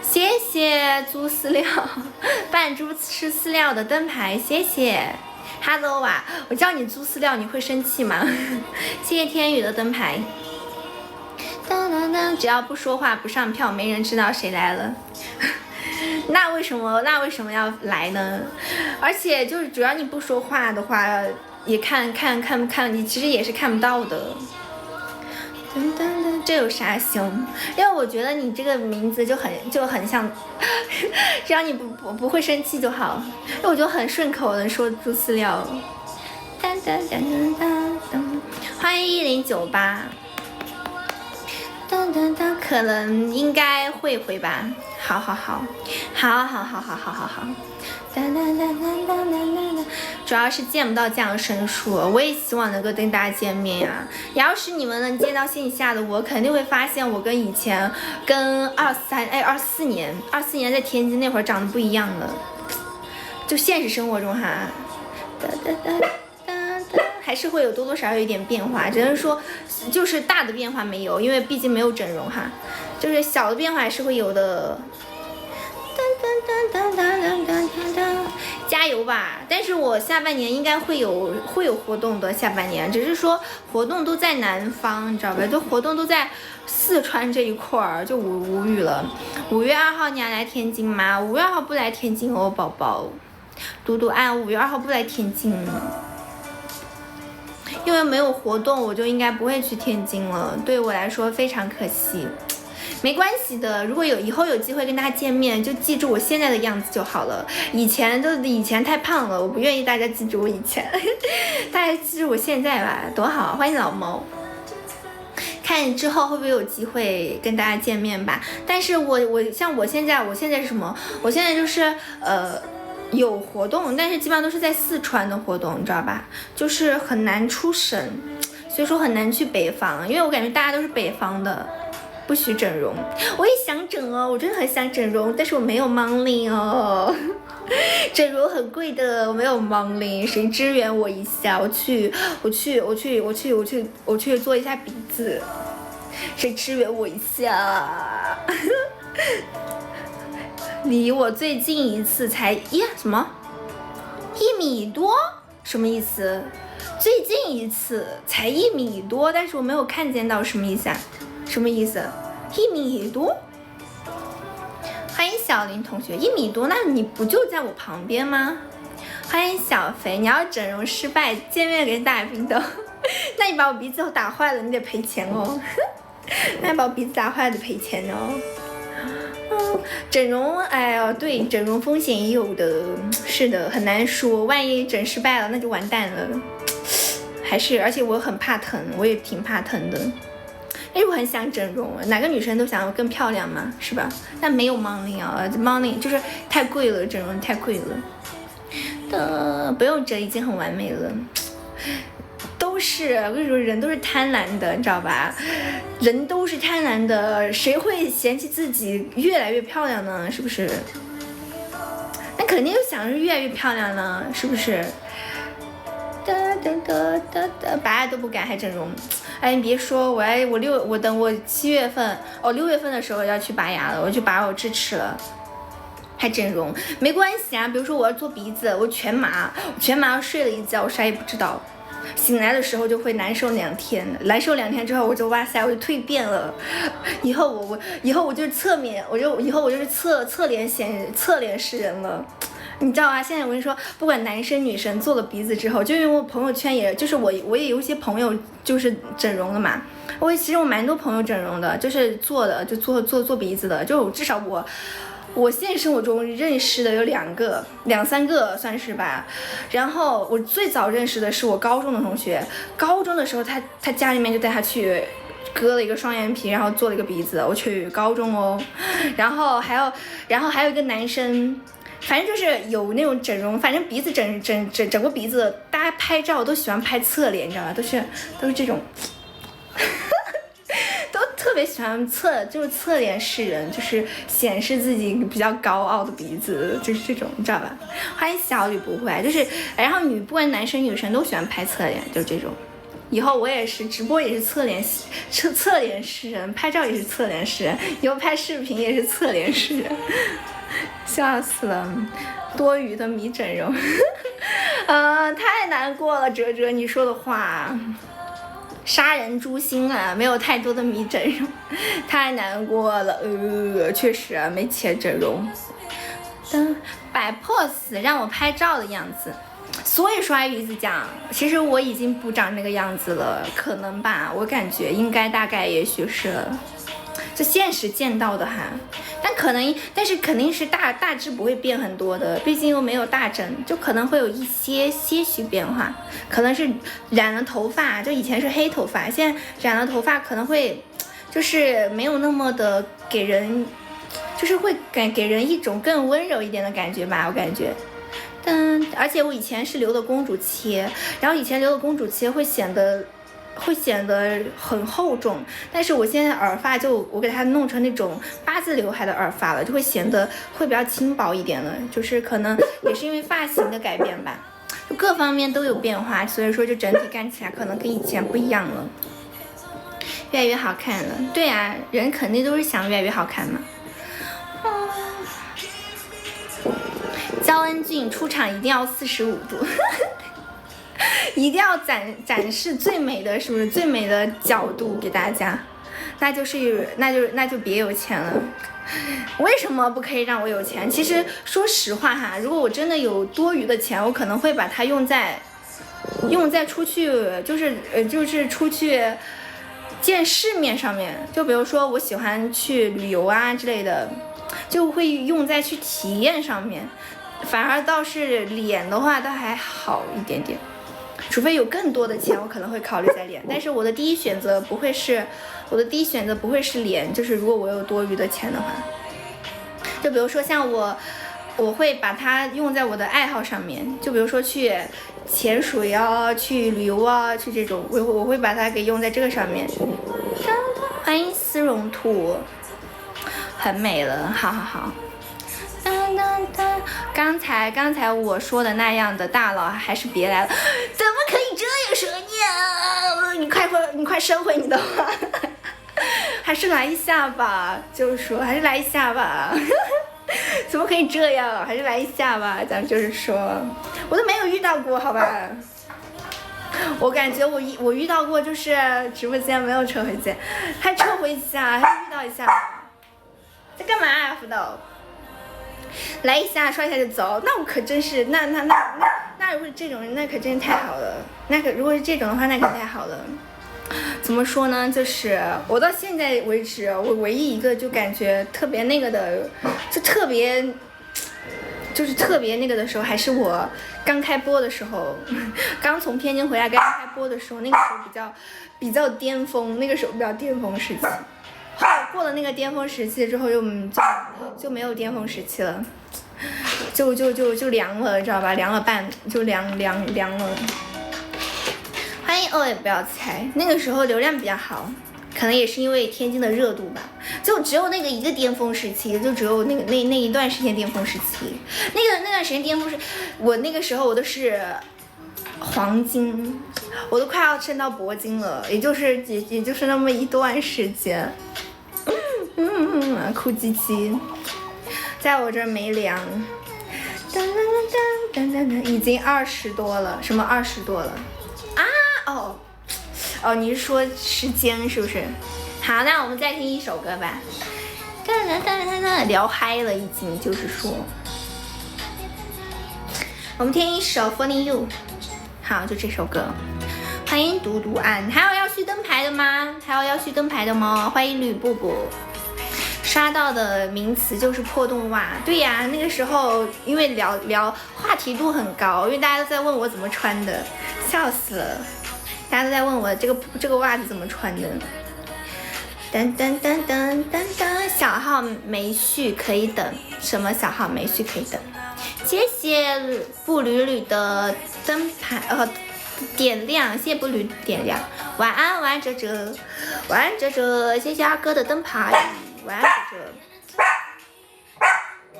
谢谢猪饲料，扮猪吃饲料的灯牌，谢谢。Hello 啊，我叫你猪饲料，你会生气吗？谢谢天宇的灯牌。只要不说话不上票，没人知道谁来了。那为什么要来呢？而且就是主要你不说话的话，也看，你其实也是看不到的。这有啥凶？因为我觉得你这个名字就很像，只要你不会生气就好。因为我就很顺口的说猪饲料。欢迎1098。可能应该会回吧。好。主要是见不到这样的申诉，我也希望能够跟大家见面啊。要是你们能见到线下的我，肯定会发现我跟以前跟24年在天津那会儿长得不一样了。就现实生活中哈，还是会有多多少少有一点变化，只能说就是大的变化没有，因为毕竟没有整容哈，就是小的变化还是会有的。加油吧！但是我下半年应该会有活动的，下半年只是说活动都在南方，你知道吧？就活动都在四川这一块儿，就无语了。5月2号你要来天津吗？5月2号不来天津哦，宝宝。嘟嘟啊，5月2号不来天津，因为没有活动，我就应该不会去天津了。对我来说非常可惜。没关系的，如果以后有机会跟大家见面，就记住我现在的样子就好了。以前太胖了，我不愿意大家记住我以前，大家记住我现在吧，多好！欢迎老猫，看之后会不会有机会跟大家见面吧。但是像我现在是什么？我现在就是有活动，但是基本上都是在四川的活动，你知道吧？就是很难出省，所以说很难去北方，因为我感觉大家都是北方的。不许整容，我也想整哦，我真的很想整容，但是我没有 money 哦，整容很贵的，我没有 money， 谁支援我一下？我去做一下鼻子，谁支援我一下？离我最近一次才什么1米多，什么意思？最近一次才1米多，但是我没有看见到，什么意思啊？什么意思？1米多？欢迎小林同学，1米多，那你不就在我旁边吗？欢迎小肥，你要整容失败，见面给大冰豆，那你把我鼻子打坏了，你得赔钱哦。那你把我鼻子打坏了得赔钱哦。整容，哎呦，对，整容风险也有的，是的，很难说，万一整失败了，那就完蛋了。还是，而且我很怕疼，我也挺怕疼的。但是我很想整容，哪个女生都想要更漂亮嘛，是吧？但没有 money 啊 ，money 就是太贵了，整容太贵了。不用整，已经很完美了。都是，我跟你说，人都是贪婪的，你知道吧？人都是贪婪的，谁会嫌弃自己越来越漂亮呢？是不是？那肯定就想着越来越漂亮呢，是不是？拔牙都不敢还整容，哎，你别说，我等我7月份，6月份的时候要去拔牙了，我去拔我智齿了，还整容没关系啊。比如说我要做鼻子，我全麻睡了一觉，我啥也不知道，醒来的时候就会难受2天，难受2天之后我就哇塞，我就蜕变了。以后我就是侧脸，以后我就是侧脸示人了。你知道啊，现在我跟你说，不管男生女生做了鼻子之后，就因为我朋友圈也就是我也有一些朋友就是整容的嘛，其实我蛮多朋友整容的，就是做鼻子的，就至少我现实生活中认识的有2三个算是吧。然后我最早认识的是我高中的同学，高中的时候他家里面就带他去割了一个双眼皮，然后做了一个鼻子，我去高中哦。然后还有一个男生。反正就是有那种整容，反正鼻子整个鼻子，大家拍照都喜欢拍侧脸，你知道吧？都是这种，都特别喜欢就是侧脸示人，就是显示自己比较高傲的鼻子，就是这种，你知道吧？欢迎小吕不会，就是，然后不管男生女生都喜欢拍侧脸，就这种。以后我也是直播也是侧脸示人，拍照也是侧脸示人，以后拍视频也是侧脸示人。笑死了，多余的迷整容，太难过了，哲哲你说的话，杀人诛心啊，没有太多的迷整容，太难过了，确实啊，没钱整容，摆 pose 让我拍照的样子。所以说，鱼子讲，其实我已经不长那个样子了，可能吧，我感觉应该大概也许是了。这现实见到的哈，但是肯定是大致不会变很多的，毕竟又没有大整，就可能会有些许变化，可能是染了头发，就以前是黑头发，现在染了头发可能会就是没有那么的给人，就是会给人一种更温柔一点的感觉吧，我感觉。而且我以前是留的公主切，然后以前留的公主切会显得很厚重，但是我现在耳发我给它弄成那种8字刘海的耳发了，就会显得会比较轻薄一点了，就是可能也是因为发型的改变吧，就各方面都有变化，所以说就整体看起来可能跟以前不一样了，越来越好看了。对啊，人肯定都是想越来越好看嘛。肖恩俊出场一定要45度，一定要展示最美的，是不是最美的角度给大家？那就别有钱了。为什么不可以让我有钱？其实说实话哈，如果我真的有多余的钱，我可能会把它用在出去，就是出去见世面上面。就比如说我喜欢去旅游啊之类的，就会用在去体验上面。反而倒是脸的话，倒还好一点点。除非有更多的钱，我可能会考虑在脸。但是我的第一选择不会是脸，就是如果我有多余的钱的话，就比如说像我会把它用在我的爱好上面，就比如说去潜水啊，去旅游啊，去这种，我会把它给用在这个上面。欢迎丝绒兔，很美了，好好好。刚才我说的那样的大佬还是别来了，怎么可以这样说呢？你快收回你的话，还是来一下吧，就是说还是来一下吧。怎么可以这样？还是来一下吧，咱们就是说，我都没有遇到过，好吧？我感觉我遇到过，就是直播间没有撤回键，还撤回一下，还遇到一下，在干嘛啊，辅导？来一下刷一下就走，那我可真是那如果是这种人，那可真是太好了。如果是这种的话，那可太好了。怎么说呢？就是我到现在为止，我唯一一个就感觉特别那个的，特别那个的时候，还是我刚开播的时候，刚从天津回来刚开播的时候，那个时候比较巅峰，那个时候比较巅峰时期。后来过了那个巅峰时期之后，就没有巅峰时期了，就凉了，知道吧？凉了半，就凉了。欢迎也不要猜，那个时候流量比较好，可能也是因为天津的热度吧。就只有那个一个巅峰时期，就只有那一段时间巅峰时期，那段时间巅峰是，我那个时候我都是黄金，我都快要升到铂金了，也就是那么一段时间。哭唧唧，在我这儿没凉，已经20多了，什么20多了啊？哦，你是说时间是不是？好，那我们再听一首歌吧。聊嗨了已经，就是说，我们听一首《Falling You》。好，就这首歌。欢迎独独安，还有要续灯牌的吗？欢迎吕布布。刷到的名词就是破洞袜，对呀，那个时候因为聊话题度很高，因为大家都在问我怎么穿的，笑死了，大家都在问我这个袜子怎么穿的。小号没续可以等，什么小号没续可以等？谢谢步履履的灯牌点亮，谢谢步履点亮，晚安哲哲，谢谢阿哥的灯牌。晚安，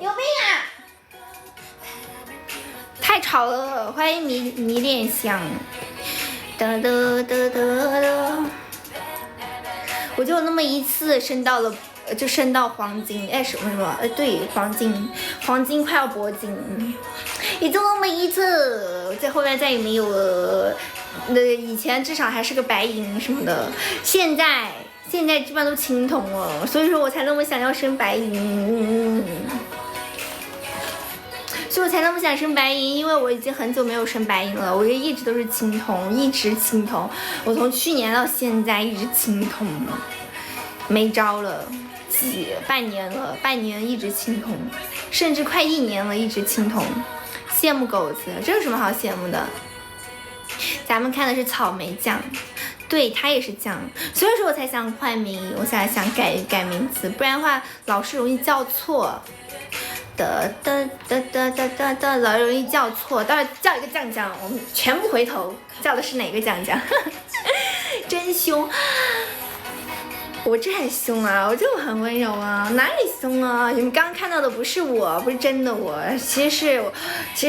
有病啊！太吵了，欢迎迷恋香。我就那么一次升到黄金，什么？对，黄金快要铂金，也就那么一次，在后面再也没有了。以前至少还是个白银什么的，现在基本上都青铜了，所以说我才那么想要升白银，所以我才那么想升白银，因为我已经很久没有升白银了，我一直都是青铜，一直青铜，我从去年到现在一直青铜，没招了，半年一直青铜，甚至快1年了一直青铜，羡慕狗子，这有什么好羡慕的？咱们看的是草莓酱。对，他也是酱，所以说我才想换名，我想改名字，不然的话老是容易叫错。老容易叫错，到时叫一个酱酱，我们全部回头叫的是哪个酱酱？真凶！我这很凶啊，我就很温柔啊，哪里凶啊？你们刚刚看到的不是我，不是真的我，其实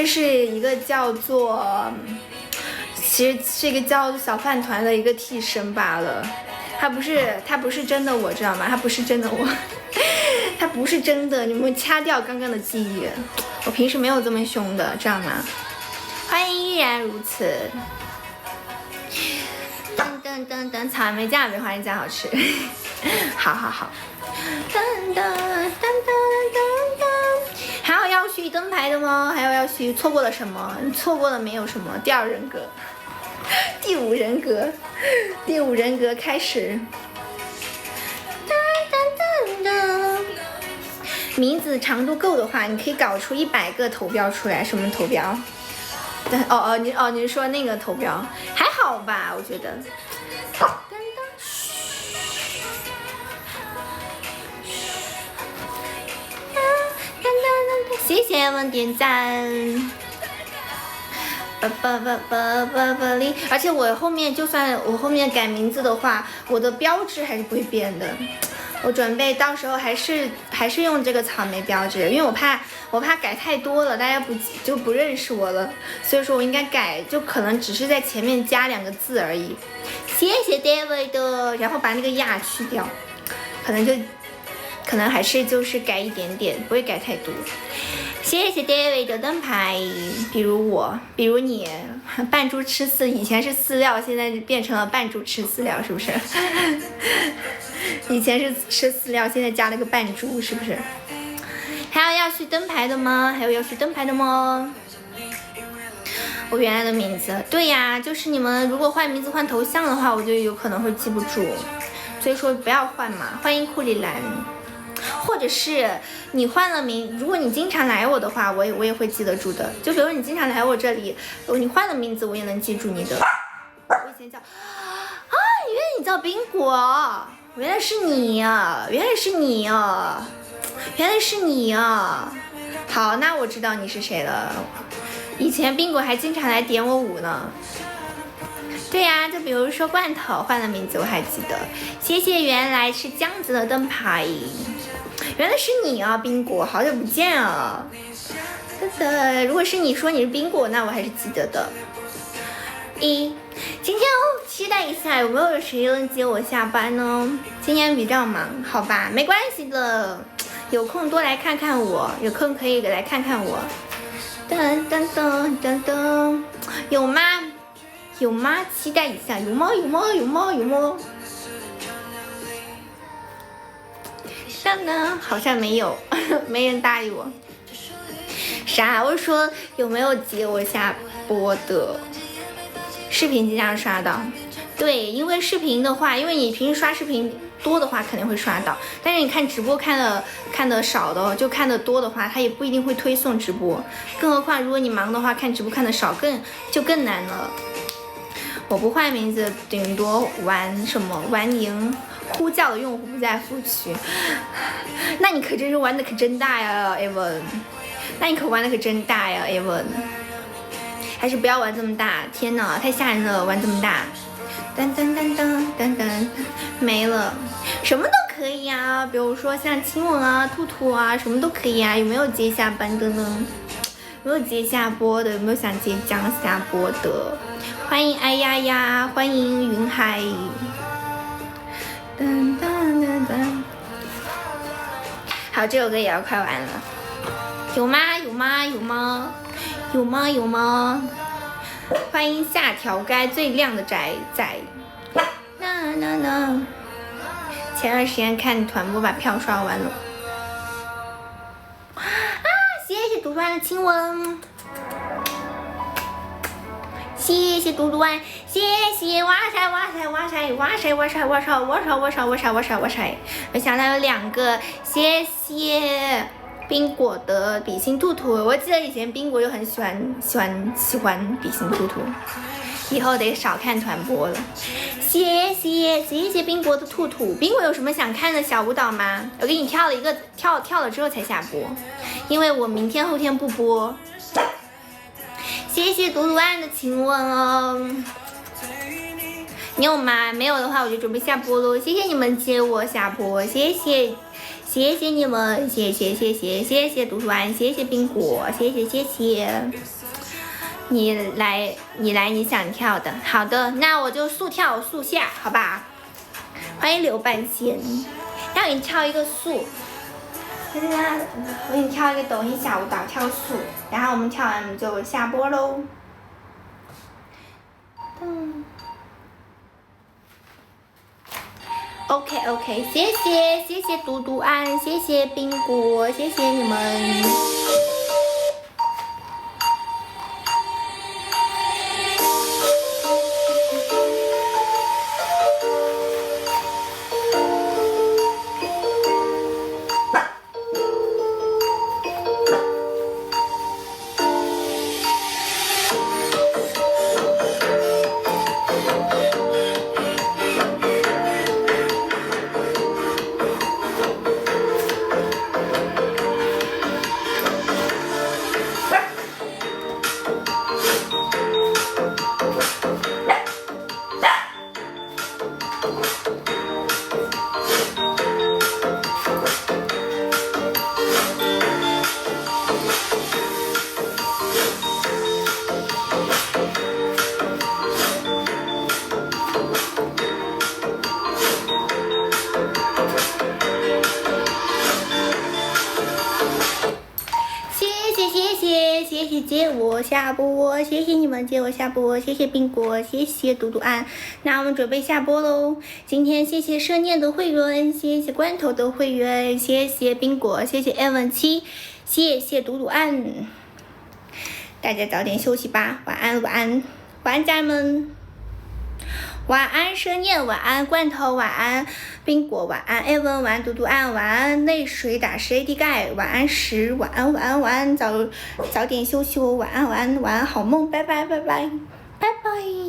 是一个叫做。其实是一个叫小饭团的一个替身罢了，他不是真的我，知道吗？他不是真的我，他不是真的，你们掐掉刚刚的记忆，我平时没有这么凶的，知道吗？欢迎依然如此。噔噔噔噔，草莓酱比花生酱好吃。好好好。噔噔噔噔噔噔。还有要续灯牌的吗？还有要续错过了什么？你错过了没有什么？第二人格，第五人格，第五人格开始。噔噔噔噔。名字长度够的话，你可以搞出100个头标出来。什么头标？你是说那个头标？还好吧，我觉得。谢谢们点赞。而且我后面就算我后面改名字的话，我的标志还是不会变的。我准备到时候还是用这个草莓标志，因为我怕改太多了，大家不认识我了，所以说我应该改，就可能只是在前面加2个字而已。谢谢 David， 然后把那个亚去掉，可能还是就是改一点点，不会改太多。谢谢 David 的灯牌，比如我，比如你，扮猪吃饲，以前是饲料，现在变成了扮猪吃饲料，是不是？以前是吃饲料，现在加了个扮猪，是不是？还有要续灯牌的吗？还有要续灯牌的吗？我原来的名字，对呀，就是你们如果换名字换头像的话，我就有可能会记不住，所以说不要换嘛。欢迎库里兰。或者是你换了名，如果你经常来我的话，我也会记得住的。就比如你经常来我这里，你换了名字，我也能记住你的。我以前叫原来你叫冰果，原来是你呀，原来是你呀，原来是你呀。好，那我知道你是谁了。以前冰果还经常来点我舞呢。对呀，就比如说罐头换了名字我还记得。谢谢原来是这样子的灯牌，原来是你啊，冰果，好久不见啊！如果是你说你是冰果，那我还是记得的。今天期待一下有没有谁能接我下班呢？今天比较忙，好吧，没关系的，有空多来看看我，有空可以来看看我。噔噔噔噔噔，有吗？有吗？期待一下，有吗？有吗？有吗？有吗？当当，好像没有，没人搭理我。啥？我说有没有接我下播的？视频经常刷到。对，因为视频的话，因为你平时刷视频多的话肯定会刷到，但是你看直播看的少的，就看的多的话，它也不一定会推送直播。更何况如果你忙的话，看直播看的少更难了。我不换名字，顶多玩什么玩赢。呼叫的用户不在服务区，那你可真是玩的可真大呀 ，Evan， 那你可玩的可真大呀 ，Evan， 还是不要玩这么大，天哪，太吓人了，玩这么大，噔噔噔噔噔噔，没了，什么都可以啊，比如说像亲吻啊、兔兔啊，什么都可以啊，有没有接下班的呢？有没有接下播的？有没有想接江下播的？欢迎哎呀呀，欢迎云海。噔噔噔噔，好，这首歌也要快完了，有吗？有吗？有吗？有吗？有吗？欢迎下条街最靓的宅仔。前段时间看团播把票刷完了。谢谢独端的亲吻。谢谢嘟嘟安，谢谢哇塞哇塞哇塞哇塞哇塞哇塞哇塞哇塞哇塞哇塞哇塞！没想到有2个，谢谢冰果的比心兔兔。我记得以前冰果就很喜欢比心兔兔，以后得少看团播了。谢谢冰果的兔兔。冰果有什么想看的小舞蹈吗？我给你跳了一个，跳了之后才下播，因为我明天后天不播。谢谢独独安的亲吻哦，你有吗？没有的话我就准备下播喽。谢谢你们接我下播，谢谢你们，谢谢独独安，谢谢冰果，谢谢。你来你想跳的，好的，那我就速跳速下，好吧？欢迎刘半仙，让你跳一个速。我给你跳一个抖音小舞蹈，跳速，然后我们跳完就下播喽。OK， 谢谢嘟嘟安，谢谢冰果，谢谢你们。谢谢接我下播，谢谢你们接我下播，谢谢冰果，谢谢嘟嘟安。那我们准备下播喽。今天谢谢社念的会员，谢谢关头的会员，谢谢冰果，谢谢 Evan7，谢谢嘟嘟安。大家早点休息吧，晚安晚安晚安家人们。晚安社念，晚安罐头，晚安冰果，晚安艾文，晚安嘟嘟安，晚安泪水打湿 AD 盖，晚安10，晚安晚安晚安，早点休息哦，晚安晚安晚安好梦，拜拜拜拜拜拜。